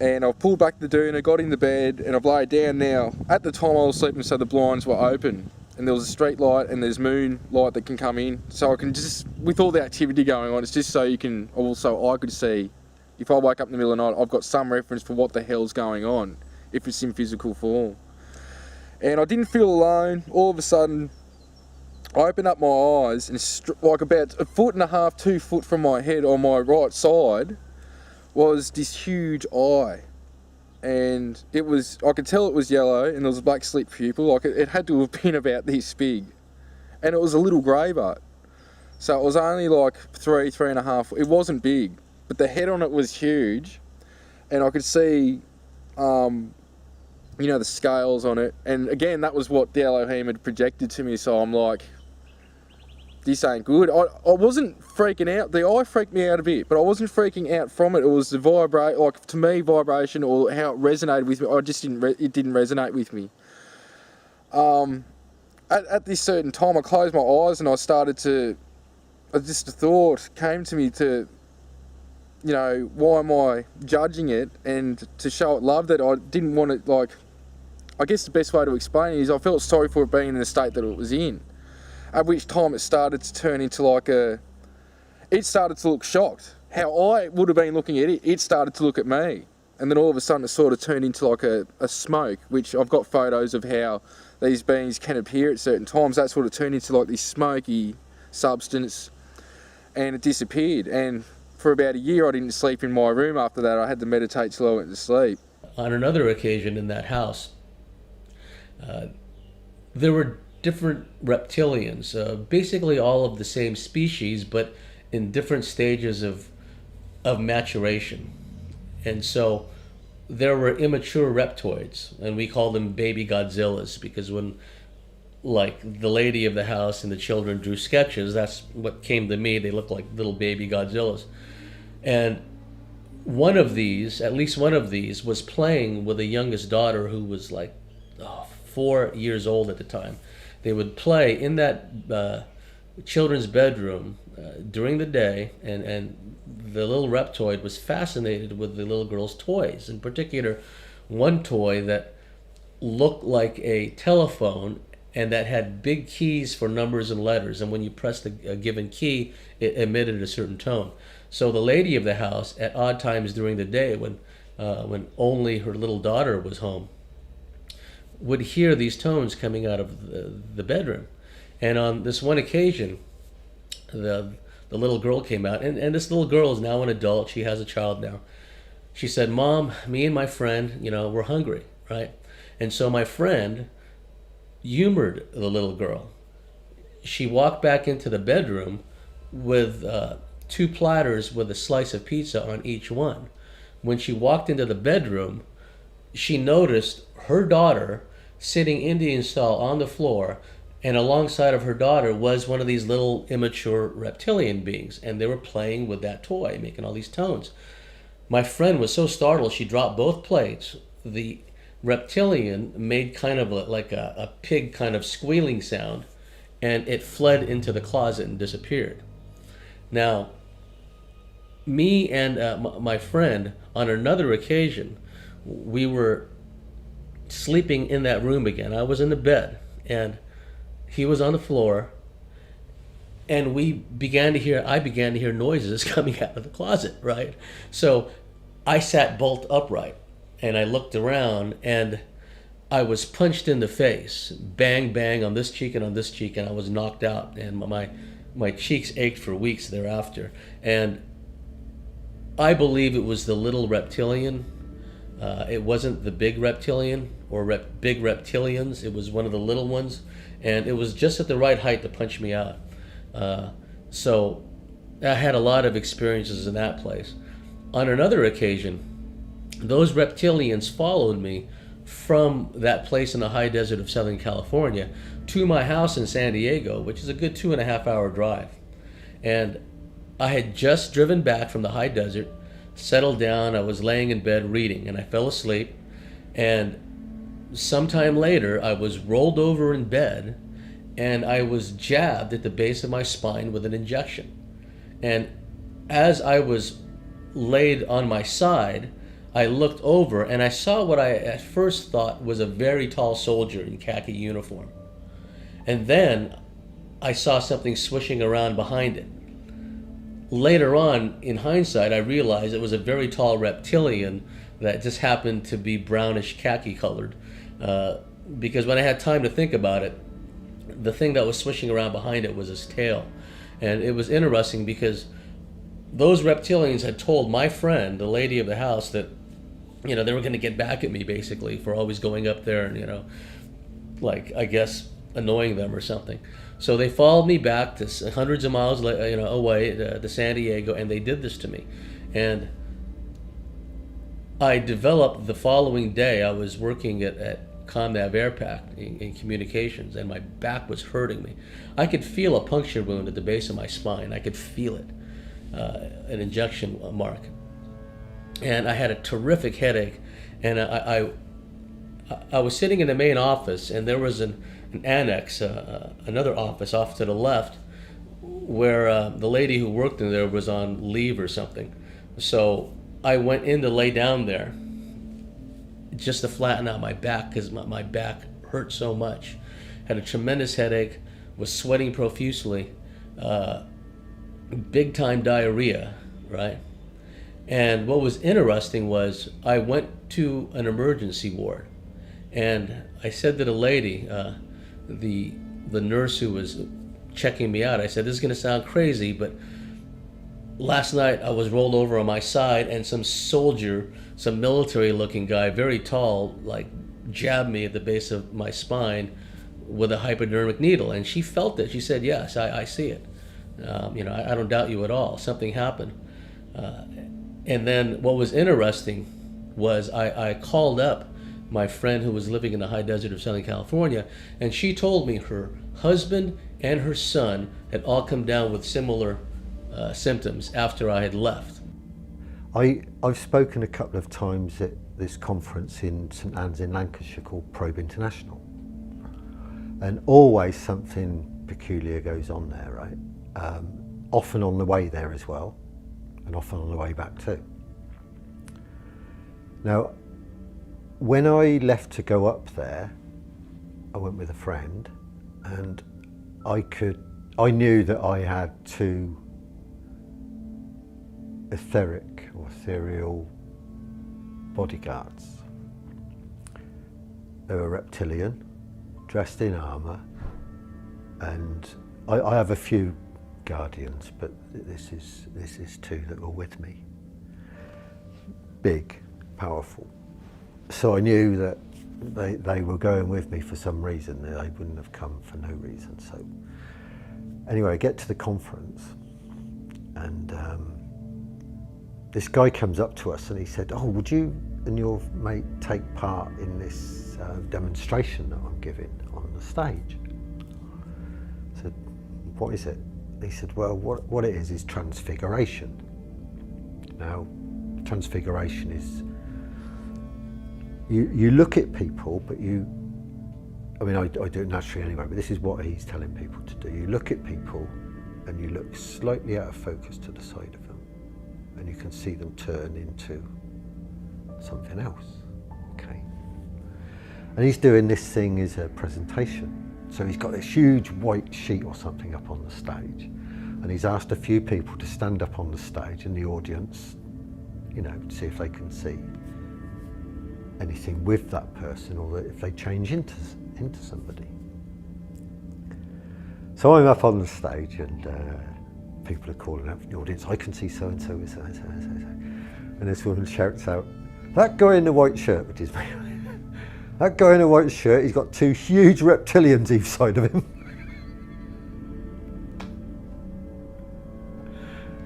and I've pulled back the doona, got in the bed, and I've laid down now. At the time I was sleeping, so the blinds were open, and there was a street light and there's moon light that can come in, so I can just, with all the activity going on, it's just so you can, also I could see, if I wake up in the middle of the night, I've got some reference for what the hell's going on, if it's in physical form. And I didn't feel alone. All of a sudden, I opened up my eyes, and like about 1.5 to 2 foot from my head on my right side was this huge eye. And it was, I could tell it was yellow, and there was a black slit pupil. Like it had to have been about this big. And it was a little grey butt. So it was only like 3.5. It wasn't big, but the head on it was huge. And I could see, you know, the scales on it. And again, that was what the Elohim had projected to me. So I'm like, this ain't good. I wasn't freaking out. The eye freaked me out a bit, but I wasn't freaking out from it. It was the like, to me, vibration, or how it resonated with me. I just it didn't resonate with me. At this certain time, I closed my eyes and just a thought came to me to, you know, why am I judging it? And to show it love, that I didn't want it, like, I guess the best way to explain it is I felt sorry for it being in the state that it was in. At which time it started to turn into like it started to look shocked. How I would have been looking at it, it started to look at me. And then all of a sudden it sort of turned into like a smoke, which I've got photos of how these beings can appear at certain times. That sort of turned into like this smoky substance, and it disappeared. And for about a year I didn't sleep in my room after that. I had to meditate till I went to sleep. On another occasion in that house, there were different reptilians, basically all of the same species, but in different stages of maturation. And so there were immature reptoids, and we call them baby Godzillas, because when, like, the lady of the house and the children drew sketches, that's what came to me. They looked like little baby Godzillas. And one of these, at least one of these, was playing with the youngest daughter, who was like 4 years old at the time. They would play in that children's bedroom during the day, and the little reptoid was fascinated with the little girl's toys. In particular, one toy that looked like a telephone and that had big keys for numbers and letters, and when you pressed a given key, it emitted a certain tone. So the lady of the house, at odd times during the day, when only her little daughter was home, would hear these tones coming out of the bedroom. And on this one occasion, the little girl came out, and this little girl is now an adult. She has a child now. She said, "Mom, me and my friend, we're hungry," right? And so my friend humored the little girl. She walked back into the bedroom with 2 platters with a slice of pizza on each one. When she walked into the bedroom, she noticed her daughter sitting Indian style on the floor, and alongside of her daughter was one of these little immature reptilian beings, and they were playing with that toy, making all these tones. my friend was so startled she dropped both plates. The reptilian made kind of like a pig kind of squealing sound, and it fled into the closet and disappeared. Now, me and my friend, on another occasion, we were sleeping in that room again. I was in the bed, and he was on the floor, and I began to hear noises coming out of the closet, right? So I sat bolt upright, and I looked around, and I was punched in the face, bang, bang, on this cheek and on this cheek, and I was knocked out, and my cheeks ached for weeks thereafter. And I believe it was the little reptilian. It wasn't the big reptilian or big reptilians. It was one of the little ones, and it was just at the right height to punch me out. So I had a lot of experiences in that place. On another occasion, those reptilians followed me from that place in the high desert of Southern California to my house in San Diego, which is a good 2.5 hour drive. And I had just driven back from the high desert, settled down, I was laying in bed reading, and I fell asleep. And sometime later, I was rolled over in bed, and I was jabbed at the base of my spine with an injection. And as I was laid on my side, I looked over and I saw what I at first thought was a very tall soldier in khaki uniform. And then I saw something swishing around behind it. Later on, in hindsight, I realized it was a very tall reptilian that just happened to be brownish khaki colored. Because when I had time to think about it, the thing that was swishing around behind it was his tail. And it was interesting because those reptilians had told my friend, the lady of the house, that they were going to get back at me basically for always going up there and, like, I guess, annoying them or something. So they followed me back to hundreds of miles, away to San Diego, and they did this to me. And I developed the following day. I was working at ComNav AirPack in communications, and my back was hurting me. I could feel a puncture wound at the base of my spine. I could feel it, an injection mark. And I had a terrific headache, and I was sitting in the main office, and there was an annex, another office off to the left, where the lady who worked in there was on leave or something. So I went in to lay down there just to flatten out my back because my back hurt so much. Had a tremendous headache, was sweating profusely, big time diarrhea, right? And what was interesting was I went to an emergency ward, and I said to the lady, the nurse who was checking me out, I said, this is going to sound crazy, but last night I was rolled over on my side and some soldier, some military looking guy, very tall, like jabbed me at the base of my spine with a hypodermic needle. And she felt it. She said, yes, I see it. I don't doubt you at all. Something happened. And then what was interesting was I called up my friend who was living in the high desert of Southern California, and she told me her husband and her son had all come down with similar symptoms after I had left. I've spoken a couple of times at this conference in St Anne's in Lancashire called Probe International, and always something peculiar goes on there, right? Often on the way there as well, and often on the way back too. Now, when I left to go up there, I went with a friend, and I knew that I had two etheric or ethereal bodyguards. They were reptilian, dressed in armour, and I have a few guardians, but this is two that were with me. Big, powerful. So I knew that they were going with me for some reason. They wouldn't have come for no reason. So anyway, I get to the conference, and this guy comes up to us and he said, "Oh, would you and your mate take part in this demonstration that I'm giving on the stage?" I said, "What is it?" He said, "Well, what it is transfiguration." Now, transfiguration is, you look at people, but I do it naturally anyway, but this is what he's telling people to do. You look at people and you look slightly out of focus to the side of them, and you can see them turn into something else, okay? And he's doing this thing as a presentation. So he's got this huge white sheet or something up on the stage, and he's asked a few people to stand up on the stage in the audience, see if they can see anything with that person, or if they change into somebody. So I'm up on the stage, and people are calling out from the audience, I can see so-and-so with so-and-so, so-and-so. And this woman shouts out, that guy in the white shirt, which is me, that guy in the white shirt, he's got 2 huge reptilians each side of him.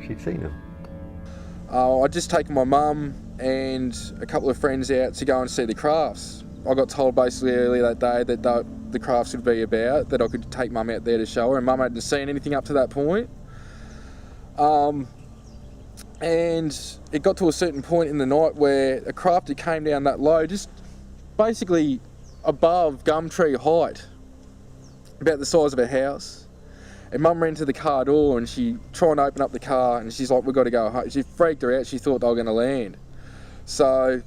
She'd seen them. I'd just taken my mum and a couple of friends out to go and see the crafts. I got told basically earlier that day that the crafts would be about, that I could take mum out there to show her, and mum hadn't seen anything up to that point. And it got to a certain point in the night where a crafter came down that low, just basically above Gumtree height, about the size of a house. And mum ran to the car door and she tried to open up the car, and she's like, we've got to go home. She freaked her out, she thought they were going to land. So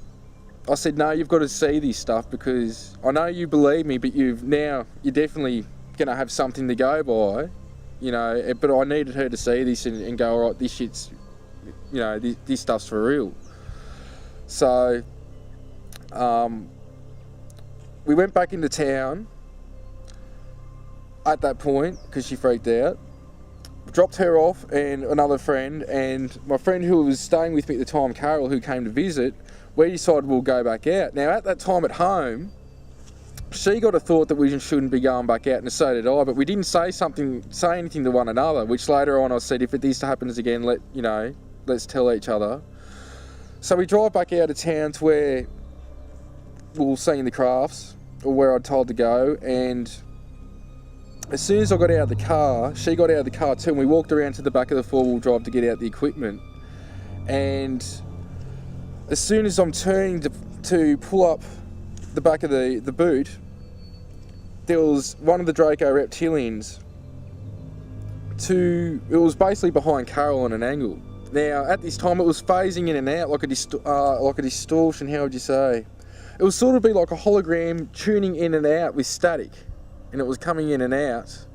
I said, no, you've got to see this stuff, because I know you believe me, but you're definitely going to have something to go by, but I needed her to see this and go, all right, this shit's, this stuff's for real. So we went back into town at that point, because she freaked out. Dropped her off and another friend, and my friend who was staying with me at the time, Carol, who came to visit, we decided we'll go back out. Now at that time at home, she got a thought that we shouldn't be going back out, and so did I, but we didn't say anything to one another, which later on I said, if this happens again, let's tell each other. So we drive back out of town to where we were seeing the crafts, or where I'd told to go, and as soon as I got out of the car, she got out of the car too, and we walked around to the back of the 4-wheel drive to get out the equipment. And as soon as I'm turning to pull up the back of the boot, there was one of the Draco Reptilians. It was basically behind Carol on an angle. Now at this time it was phasing in and out like a distortion, how would you say? It was sort of be like a hologram tuning in and out with static. And it was coming in and out,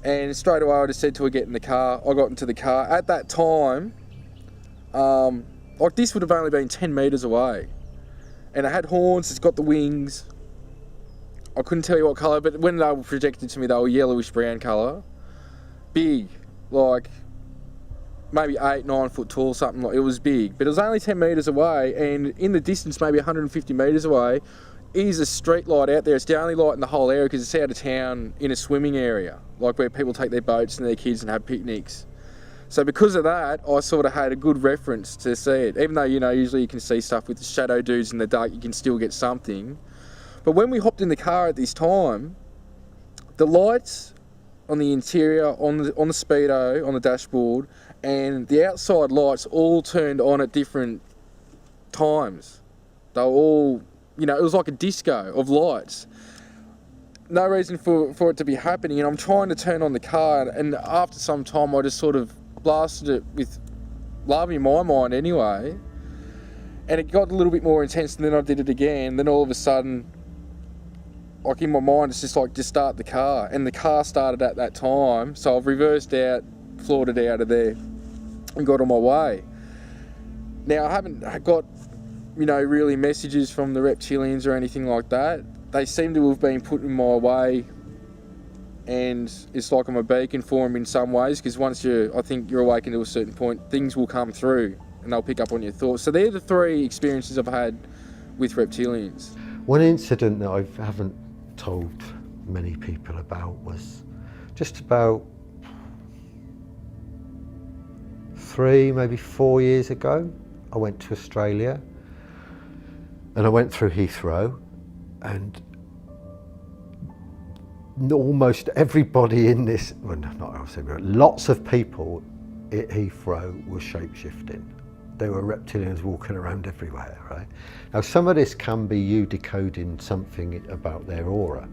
and straight away I just said to her, get in the car. I got into the car. At that time, this would have only been 10 metres away, and it had horns, it's got the wings. I couldn't tell you what colour, but when they were projected to me, they were yellowish brown colour. Big, like maybe 8-9 foot tall, something like. It was big, but it was only 10 metres away, and in the distance, maybe 150 metres away, is a street light out there. It's the only light in the whole area, because it's out of town in a swimming area, like where people take their boats and their kids and have picnics. So because of that, I sort of had a good reference to see it. Even though, usually you can see stuff with the shadow dudes in the dark, you can still get something. But when we hopped in the car at this time, the lights on the interior, on the speedo, on the dashboard, and the outside lights all turned on at different times. They were all, it was like a disco of lights. No reason for it to be happening, and I'm trying to turn on the car, and after some time I just sort of blasted it with love in my mind anyway, and it got a little bit more intense, and then I did it again. Then all of a sudden, like in my mind, it's just like, just start the car, and the car started at that time, so I've reversed out, floored it out of there, and got on my way. Now I haven't got really messages from the Reptilians or anything like that. They seem to have been put in my way, and it's like I'm a beacon for them in some ways, because once I think you're awakened to a certain point, things will come through and they'll pick up on your thoughts. So they're the 3 experiences I've had with Reptilians. One incident that I haven't told many people about was just about 3, maybe 4 years ago. I went to Australia, and I went through Heathrow, and almost everybody in this, well, not obviously, but lots of people at Heathrow were shape-shifting. there were reptilians walking around everywhere, right? Now some of this can be you decoding something about their aura,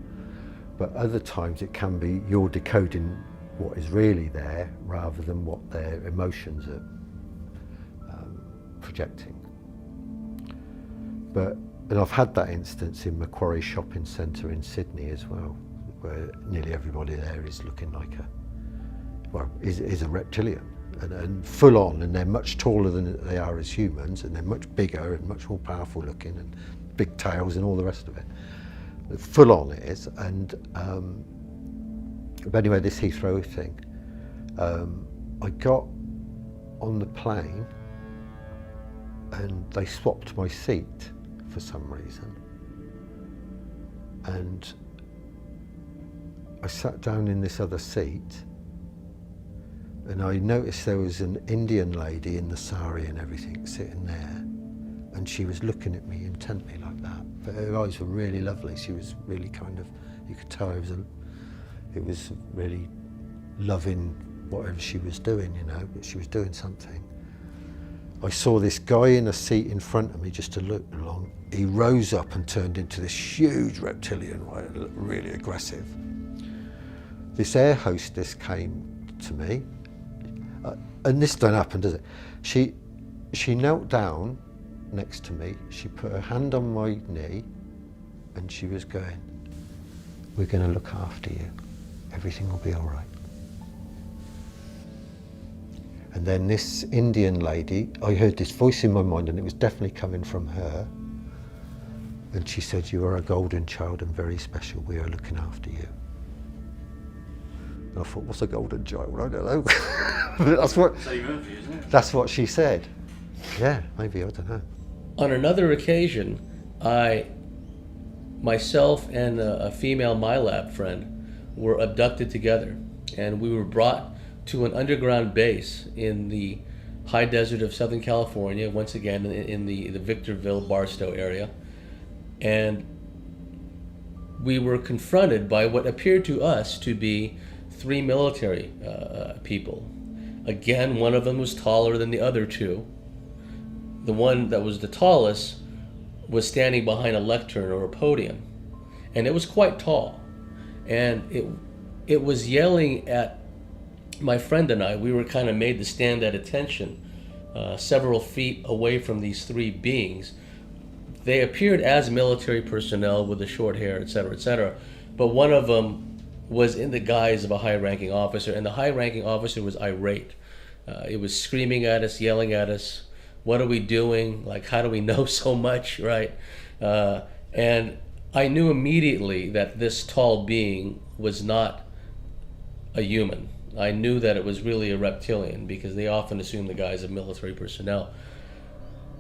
but other times it can be you're decoding what is really there rather than what their emotions are projecting. And I've had that instance in Macquarie Shopping Centre in Sydney as well, where nearly everybody there is looking like is a reptilian, and full on, and they're much taller than they are as humans, and they're much bigger and much more powerful looking, and big tails and all the rest of it. Full on it is, and but anyway, this Heathrow thing, I got on the plane and they swapped my seat for some reason, and I sat down in this other seat, and I noticed there was an Indian lady in the sari and everything sitting there, and she was looking at me intently like that, but her eyes were really lovely. She was really kind of, you could tell it was really loving whatever she was doing, you know, but she was doing something. I saw this guy in a seat in front of me just to look along. He rose up and turned into this huge reptilian, really aggressive. This air hostess came to me, and this don't happen, does it? She knelt down next to me, she put her hand on my knee, and she was going, "We're going to look after you. Everything will be all right." And then this Indian lady, I heard this voice in my mind, and it was definitely coming from her. And she said, "You are a golden child and very special. We are looking after you." And I thought, what's a golden child? I don't know. That's what. Murphy, isn't it? That's what she said. Yeah, maybe, I don't know. On another occasion, myself and a female MyLab friend were abducted together, and we were brought to an underground base in the high desert of Southern California, once again in the Victorville, Barstow area. And we were confronted by what appeared to us to be 3 military people. Again, one of them was taller than the other 2. The one that was the tallest was standing behind a lectern or a podium, and it was quite tall. And it was yelling at my friend and I. We were kind of made to stand at attention several feet away from these 3 beings. They appeared as military personnel with the short hair, etc., but one of them was in the guise of a high-ranking officer, and the high-ranking officer was irate. It was screaming at us, yelling at us, "What are we doing? Like, how do we know so much?" Right? And I knew immediately that this tall being was not a human. I knew that it was really a reptilian, because they often assume the guise of military personnel.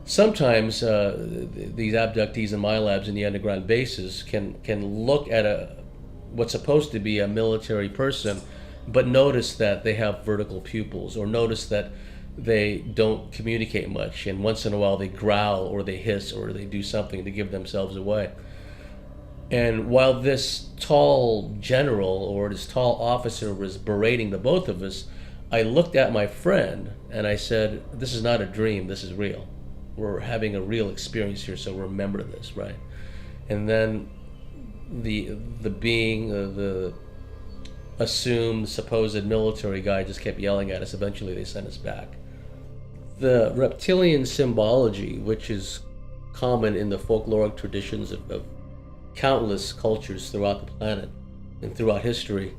Sometimes these abductees and MyLabs in the underground bases can look at what's supposed to be a military person, but notice that they have vertical pupils, or notice that they don't communicate much, and once in a while they growl or they hiss or they do something to give themselves away. And while this tall general or this tall officer was berating the both of us, I looked at my friend and I said, "This is not a dream, this is real. We're having a real experience here, so remember this," right? And then the being, the assumed supposed military guy just kept yelling at us. Eventually they sent us back. The reptilian symbology, which is common in the folkloric traditions of countless cultures throughout the planet and throughout history,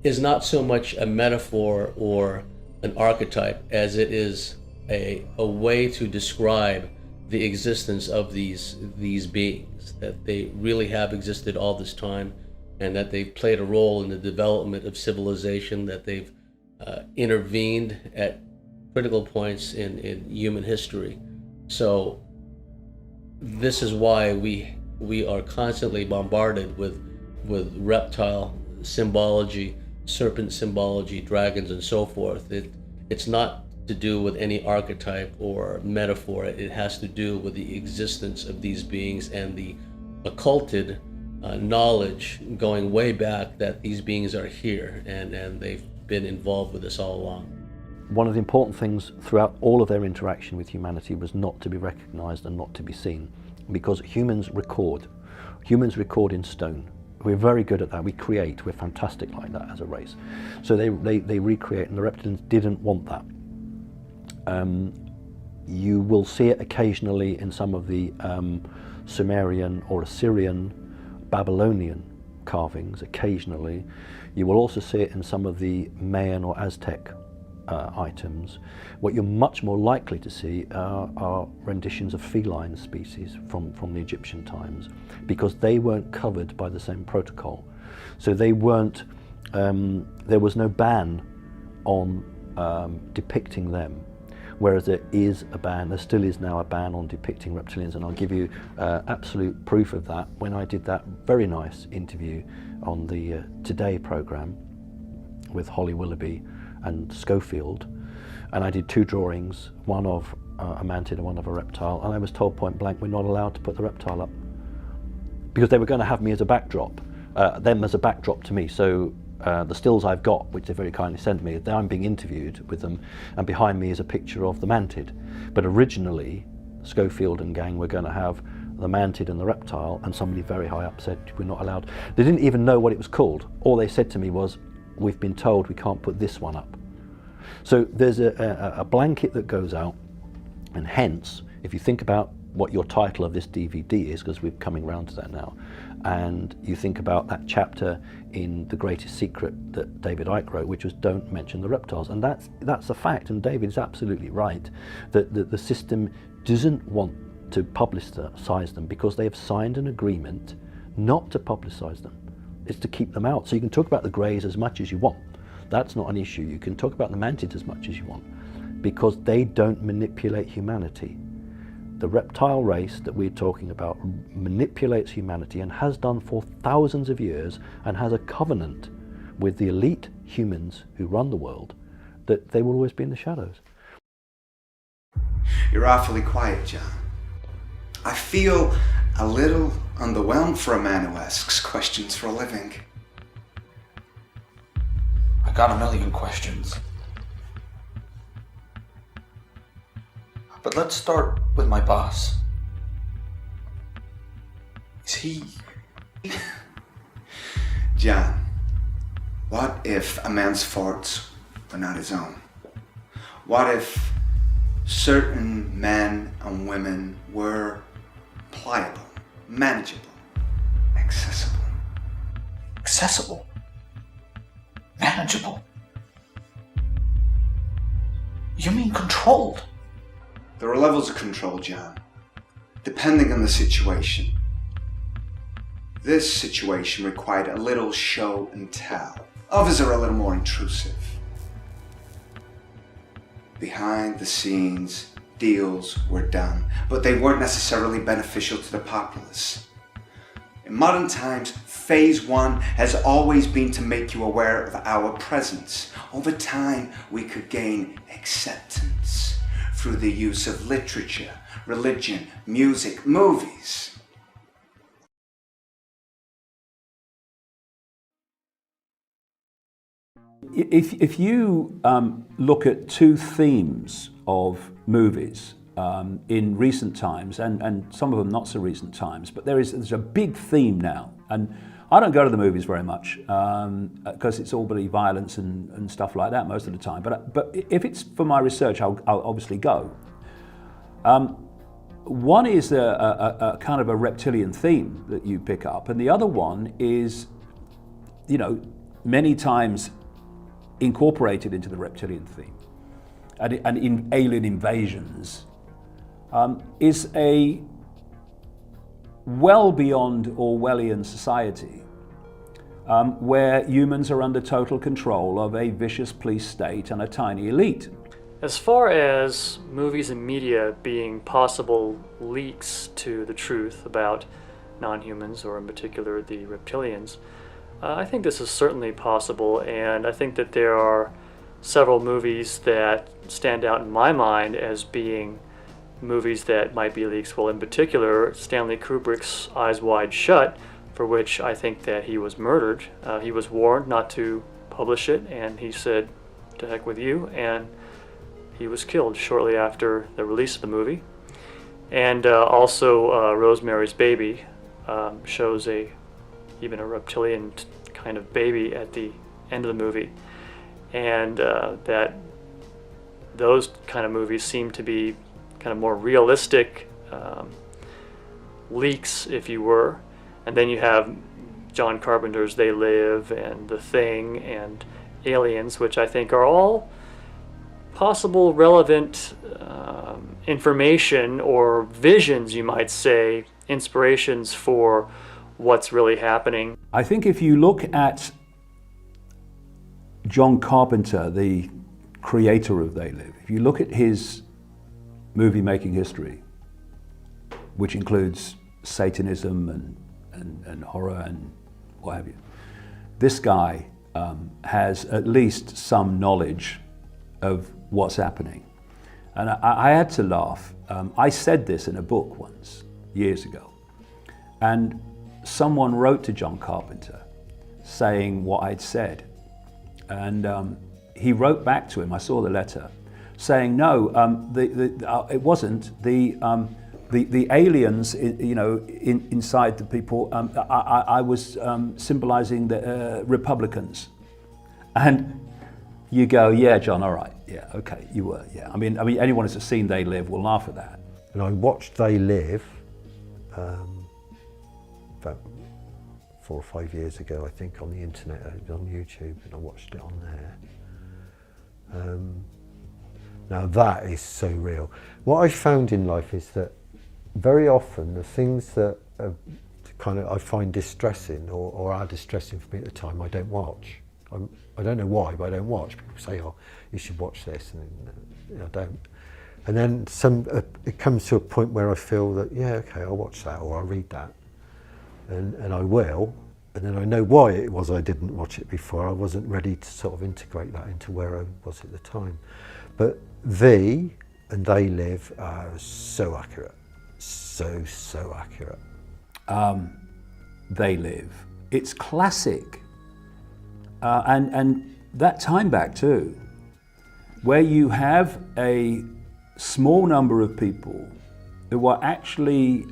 is not so much a metaphor or an archetype as it is a way to describe the existence of these beings, that they really have existed all this time, and that they've played a role in the development of civilization, that they've intervened at critical points in human history. So this is why we are constantly bombarded with reptile symbology, serpent symbology, dragons, and so forth. It's not to do with any archetype or metaphor. It has to do with the existence of these beings and the occulted knowledge going way back that these beings are here, and they've been involved with us all along. one of the important things throughout all of their interaction with humanity was not to be recognized and not to be seen, because humans record in stone. We're very good at that. We create. We're fantastic like that as a race. So they recreate, and the reptilians didn't want that. You will see it occasionally in some of the Sumerian or Assyrian, Babylonian carvings, occasionally. You will also see it in some of the Mayan or Aztec items. What you're much more likely to see are renditions of feline species from the Egyptian times, because they weren't covered by the same protocol. So they weren't, there was no ban on depicting them, whereas there is a ban, there still is now a ban on depicting reptilians, and I'll give you absolute proof of that when I did that very nice interview on the Today programme with Holly Willoughby and Schofield, and I did 2 drawings, one of a mantid and one of a reptile, and I was told point blank we're not allowed to put the reptile up because they were going to have me as a backdrop, them as a backdrop to me. So the stills I've got, which they very kindly sent me, I'm being interviewed with them, and behind me is a picture of the mantid. But originally, Schofield and gang were going to have the mantid and the reptile, and somebody very high up said we're not allowed. They didn't even know what it was called. All they said to me was, we've been told we can't put this one up. So there's a blanket that goes out, and hence, if you think about what your title of this DVD is, because we're coming round to that now, and you think about that chapter in The Greatest Secret that David Icke wrote, which was don't mention the reptiles, and that's a fact, and David is absolutely right, that the system doesn't want to publicise them because they have signed an agreement not to publicise them. It's to keep them out. So you can talk about the greys as much as you want. That's not an issue. You can talk about the mantids as much as you want, because they don't manipulate humanity. The reptile race that we're talking about manipulates humanity and has done for thousands of years, and has a covenant with the elite humans who run the world that they will always be in the shadows. You're awfully quiet, John. I feel a little underwhelmed for a man who asks questions for a living. I got a million questions. But let's start with my boss. Is he... John, what if a man's faults were not his own? What if certain men and women were pliable, manageable, accessible? Accessible? Manageable? You mean controlled? There are levels of control, John, depending on the situation. This situation required a little show and tell. Others are a little more intrusive. Behind the scenes, deals were done, but they weren't necessarily beneficial to the populace. In modern times, phase 1 has always been to make you aware of our presence. Over time, we could gain acceptance through the use of literature, religion, music, movies. If you look at 2 themes of movies in recent times, and some of them not so recent times, but there's a big theme now, and I don't go to the movies very much because it's all bloody violence and stuff like that most of the time. But if it's for my research, I'll obviously go. One is a kind of a reptilian theme that you pick up, and the other one is, many times incorporated into the reptilian theme, and in alien invasions, is a well beyond Orwellian society where humans are under total control of a vicious police state and a tiny elite. As far as movies and media being possible leaks to the truth about non-humans, or in particular the reptilians, I think this is certainly possible, and I think that there are several movies that stand out in my mind as being movies that might be leaks. Well, in particular, Stanley Kubrick's Eyes Wide Shut, for which I think that he was murdered. He was warned not to publish it, and he said, to heck with you, and he was killed shortly after the release of the movie. And also Rosemary's Baby shows even a reptilian kind of baby at the end of the movie, and that those kind of movies seem to be kind of more realistic leaks, if you were. And then you have John Carpenter's They Live and The Thing and Aliens, which I think are all possible relevant information or visions, you might say, inspirations for what's really happening. I think if you look at John Carpenter, the creator of They Live, if you look at his movie-making history, which includes Satanism and horror and what have you, this guy has at least some knowledge of what's happening. And I had to laugh. I said this in a book once, years ago, and someone wrote to John Carpenter saying what I'd said. And he wrote back to him, I saw the letter, saying, no, it wasn't. The aliens, inside the people, I was symbolizing the Republicans. And you go, yeah, John, all right, yeah, okay, you were, yeah. I mean, anyone who's seen They Live will laugh at that. And I watched They Live about 4 or 5 years ago, I think, on the internet, on YouTube, and I watched it on there. Now that is so real. What I found in life is that very often the things that are I find distressing or are distressing for me at the time, I don't watch. I don't know why, but I don't watch. People say, oh, you should watch this, and I don't. And then it comes to a point where I feel that, yeah, okay, I'll watch that or I'll read that. And I will, and then I know why it was I didn't watch it before. I wasn't ready to sort of integrate that into where I was at the time. But and They Live are so accurate, so accurate. They Live, it's classic. And that time back too, where you have a small number of people who are actually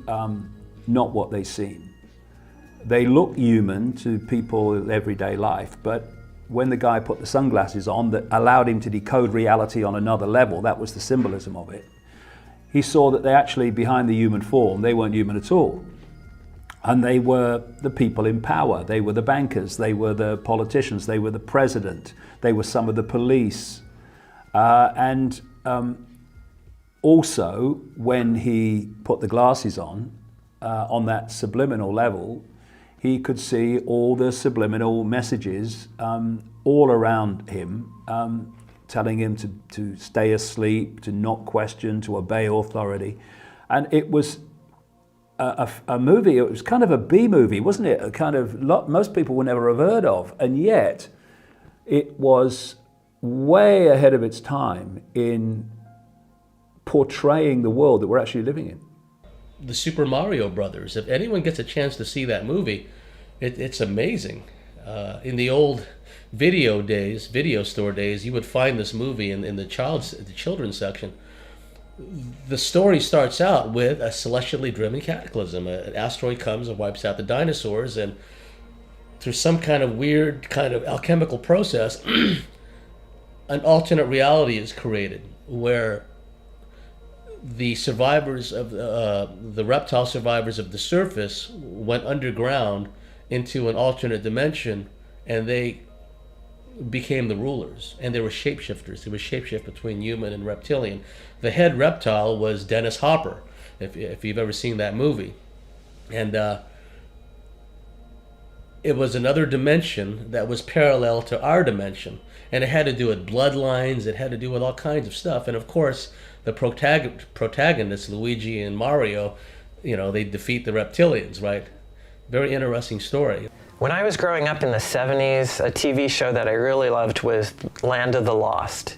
not what they seem. They look human to people in everyday life, but when the guy put the sunglasses on that allowed him to decode reality on another level, that was the symbolism of it, he saw that they actually, behind the human form, they weren't human at all. And they were the people in power. They were the bankers, they were the politicians, they were the president, they were some of the police. Also, when he put the glasses on that subliminal level, he could see all the subliminal messages all around him, telling him to stay asleep, to not question, to obey authority. And it was a movie, it was kind of a B movie, wasn't it? A kind of most people would never have heard of, and yet it was way ahead of its time in portraying the world that we're actually living in. The Super Mario Brothers, if anyone gets a chance to see that movie, it's amazing. In the old video store days, you would find this movie in the children's section. The story starts out with a celestially driven cataclysm. An asteroid comes and wipes out the dinosaurs, and through some kind of weird kind of alchemical process, an alternate reality is created where the survivors of the reptile survivors of the surface went underground into an alternate dimension, and they became the rulers, and they were shapeshifters. They were shapeshift between human and reptilian. The head reptile was Dennis Hopper, if you've ever seen that movie, and it was another dimension that was parallel to our dimension, and it had to do with bloodlines. It had to do with all kinds of stuff, and of course the protagonists, Luigi and Mario, they defeat the reptilians, right? Very interesting story. When I was growing up in the 70s, a TV show that I really loved was Land of the Lost.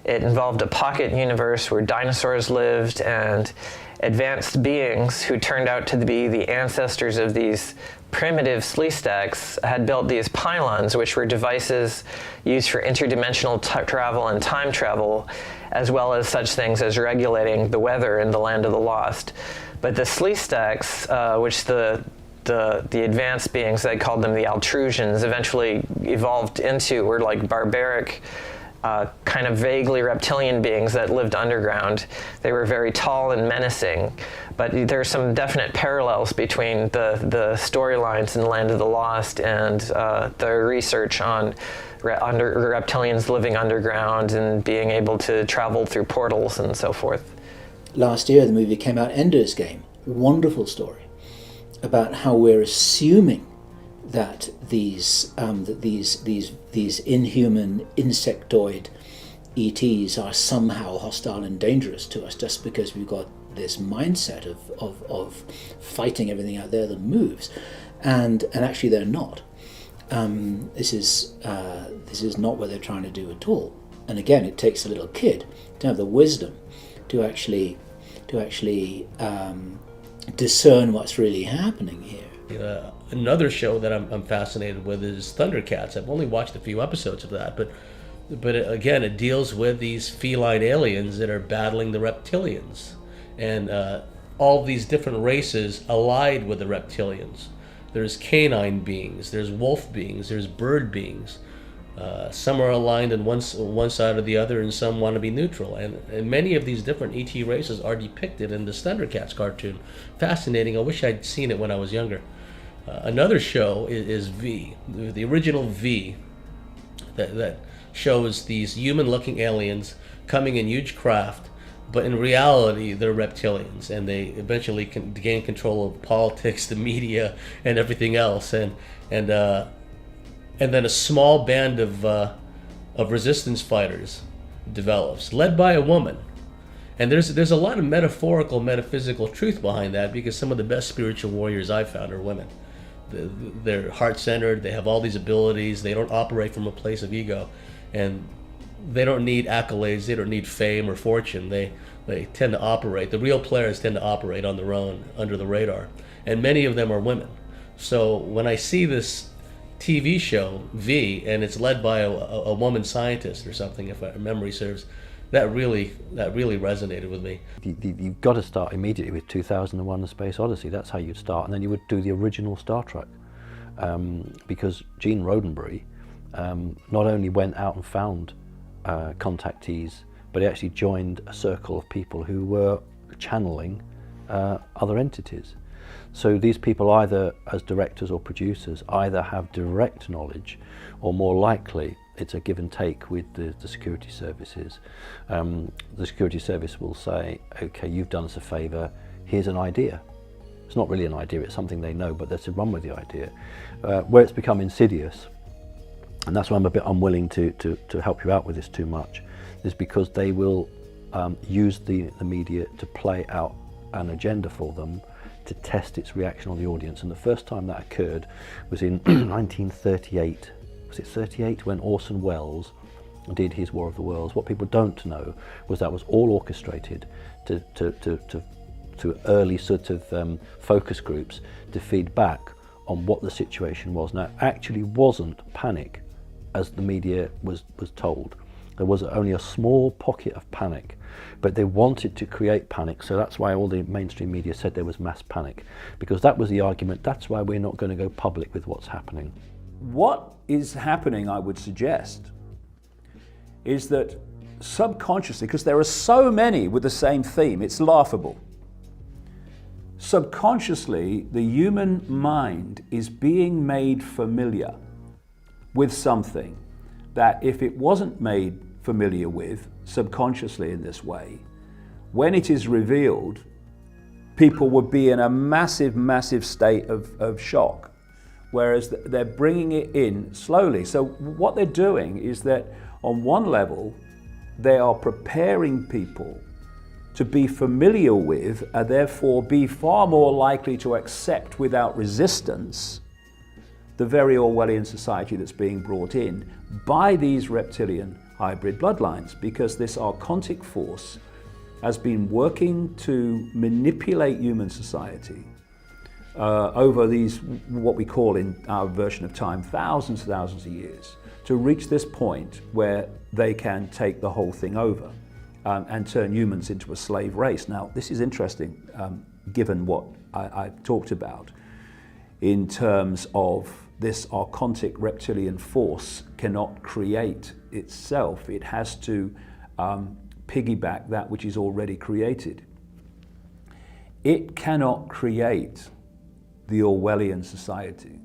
It involved a pocket universe where dinosaurs lived and advanced beings who turned out to be the ancestors of these primitive Sleestaks had built these pylons, which were devices used for interdimensional travel and time travel, as well as such things as regulating the weather in the Land of the Lost. But the Sleestaks, which the advanced beings, they called them the Altrusians, eventually evolved into, were like barbaric, kind of vaguely reptilian beings that lived underground. They were very tall and menacing, but there's some definite parallels between the storylines in Land of the Lost and the research on reptilians living underground and being able to travel through portals and so forth. Last year the movie came out, Ender's Game, wonderful story about how we're assuming that these inhuman insectoid ETs are somehow hostile and dangerous to us just because we've got this mindset of fighting everything out there that moves, and actually they're not. This is not what they're trying to do at all. And again, it takes a little kid to have the wisdom to actually discern what's really happening here. Another show that I'm fascinated with is Thundercats. I've only watched a few episodes of that, but again, it deals with these feline aliens that are battling the reptilians, and all these different races allied with the reptilians. There's canine beings, there's wolf beings, there's bird beings. Some are aligned on one side or the other, and some want to be neutral. And many of these different ET races are depicted in the Thundercats cartoon. Fascinating. I wish I'd seen it when I was younger. Another show is V, the original V, that shows these human-looking aliens coming in huge craft, but in reality they're reptilians, and they eventually can gain control of politics, the media, and everything else. And then a small band of resistance fighters develops, led by a woman. And there's a lot of metaphorical, metaphysical truth behind that, because some of the best spiritual warriors I've found are women. They're heart-centered, they have all these abilities, they don't operate from a place of ego, and they don't need accolades, they don't need fame or fortune. They tend to operate, the real players tend to operate on their own, under the radar. And many of them are women. So when I see this TV show, V, and it's led by a woman scientist or something, if my memory serves, that really resonated with me. You've got to start immediately with 2001: A Space Odyssey. That's how you'd start, and then you would do the original Star Trek, because Gene Roddenberry not only went out and found contactees, but he actually joined a circle of people who were channeling other entities. So these people, either as directors or producers, either have direct knowledge, or more likely it's a give and take with the security services. The security service will say, okay, you've done us a favour, here's an idea. It's not really an idea, it's something they know, but they're to run with the idea. Where it's become insidious, and that's why I'm a bit unwilling to help you out with this too much, is because they will use the media to play out an agenda for them, to test its reaction on the audience. And the first time that occurred was in 1938. Was it 38, when Orson Welles did his War of the Worlds? What people don't know was that was all orchestrated to early sort of focus groups to feed back on what the situation was. Now, it actually wasn't panic, as the media was told. There was only a small pocket of panic, but they wanted to create panic, so that's why all the mainstream media said there was mass panic, because that was the argument. That's why we're not going to go public with what's happening. What is happening, I would suggest, is that subconsciously, because there are so many with the same theme, it's laughable. Subconsciously, the human mind is being made familiar with something that if it wasn't made familiar with subconsciously in this way, when it is revealed, people would be in a massive state of shock, whereas they're bringing it in slowly. So what they're doing is that on one level, they are preparing people to be familiar with and therefore be far more likely to accept without resistance the very Orwellian society that's being brought in by these reptilian hybrid bloodlines, because this archontic force has been working to manipulate human society over these, what we call in our version of time, thousands of years, to reach this point where they can take the whole thing over and turn humans into a slave race. Now, this is interesting, given what I've talked about in terms of this archontic reptilian force cannot create itself. It has to piggyback that which is already created. It cannot create the Orwellian society.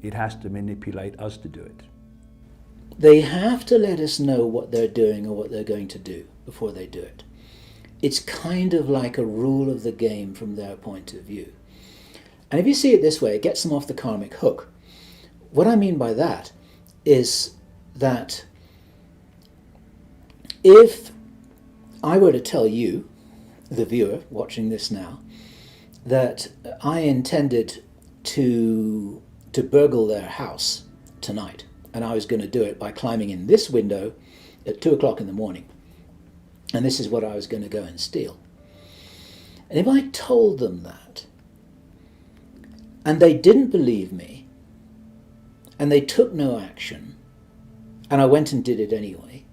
It has to manipulate us to do it. They have to let us know what they're doing or what they're going to do before they do it. It's kind of like a rule of the game from their point of view. And if you see it this way, it gets them off the karmic hook. What I mean by that is that if I were to tell you, the viewer watching this now, that I intended to burgle their house tonight, and I was going to do it by climbing in this window at 2 o'clock in the morning, and this is what I was going to go and steal. And if I told them that, and they didn't believe me, and they took no action, and I went and did it anyway,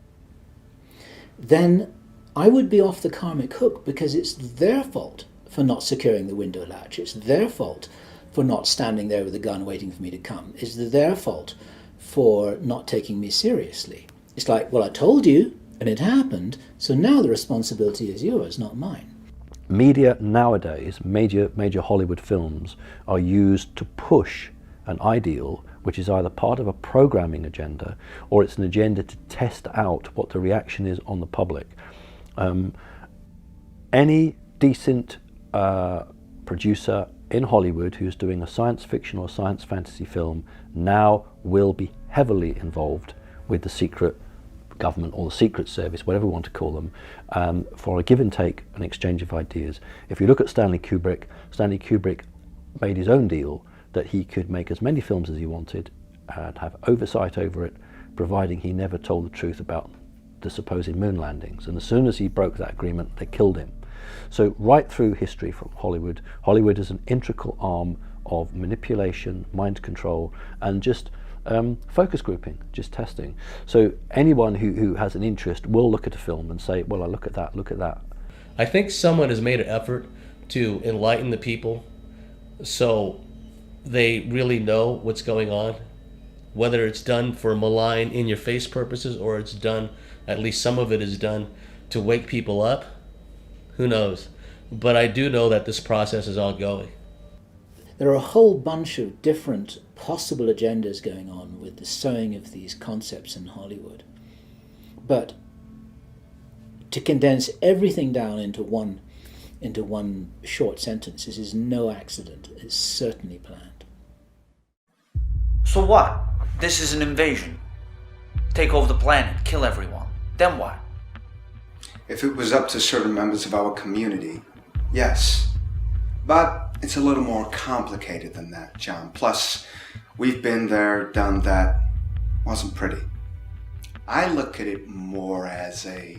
then I would be off the karmic hook, because it's their fault for not securing the window latch. It's their fault for not standing there with a gun waiting for me to come. It's their fault for not taking me seriously. It's like, well, I told you, and it happened, so now the responsibility is yours, not mine. Media nowadays, major Hollywood films, are used to push an ideal which is either part of a programming agenda or it's an agenda to test out what the reaction is on the public. Any decent producer in Hollywood who's doing a science fiction or science fantasy film now will be heavily involved with the secret government or the secret service, whatever we want to call them, for a give and take, an exchange of ideas. If you look at Stanley Kubrick made his own deal that he could make as many films as he wanted and have oversight over it, providing he never told the truth about the supposed moon landings. And as soon as he broke that agreement, they killed him. So right through history from Hollywood, Hollywood is an integral arm of manipulation, mind control, and just focus grouping, just testing. So anyone who has an interest will look at a film and say, well, I look at that, look at that. I think someone has made an effort to enlighten the people so they really know what's going on, whether it's done for malign in-your-face purposes or it's done, at least some of it is done, to wake people up. Who knows? But I do know that this process is ongoing. There are a whole bunch of different possible agendas going on with the sowing of these concepts in Hollywood. But to condense everything down into one short sentence, this is no accident. It's certainly planned. So what? This is an invasion. Take over the planet, kill everyone. Then what? If it was up to certain members of our community, yes. But it's a little more complicated than that, John. Plus, we've been there, done that. Wasn't pretty. I look at it more as a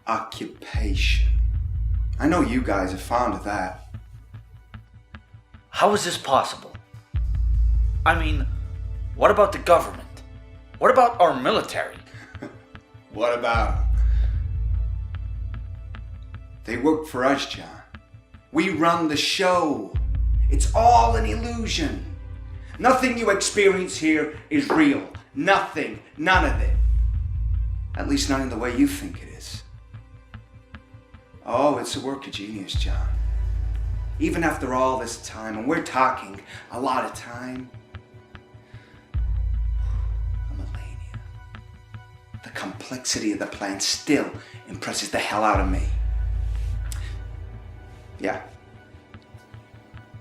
occupation. I know you guys are fond of that. How is this possible? I mean, what about the government? What about our military? What about them? They work for us, John. We run the show. It's all an illusion. Nothing you experience here is real. Nothing. None of it. At least not in the way you think it is. Oh, it's a work of genius, John. Even after all this time, and we're talking a lot of time, a millennia, the complexity of the plan still impresses the hell out of me. Yeah.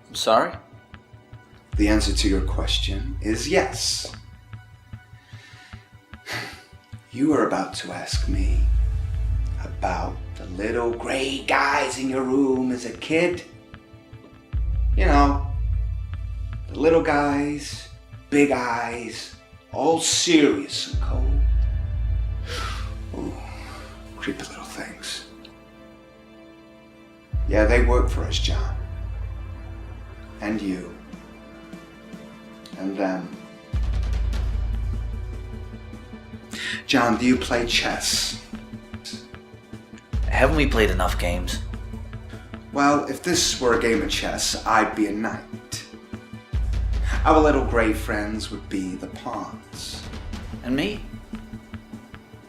I'm sorry? The answer to your question is yes. You are about to ask me about the little gray guys in your room as a kid. You know, the little guys, big eyes, all serious and cold. creepy little things. Yeah, they work for us, John. And you. And them. John, do you play chess? Haven't we played enough games? Well, if this were a game of chess, I'd be a knight. Our little grey friends would be the pawns. And me?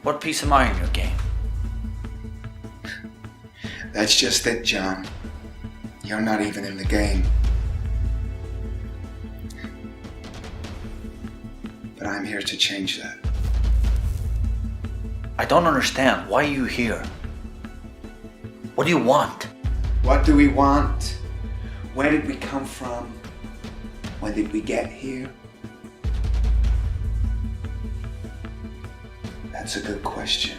What piece am I in your game? That's just it, John. You're not even in the game. But I'm here to change that. I don't understand. Why are you here? What do you want? What do we want? Where did we come from? When did we get here? That's a good question.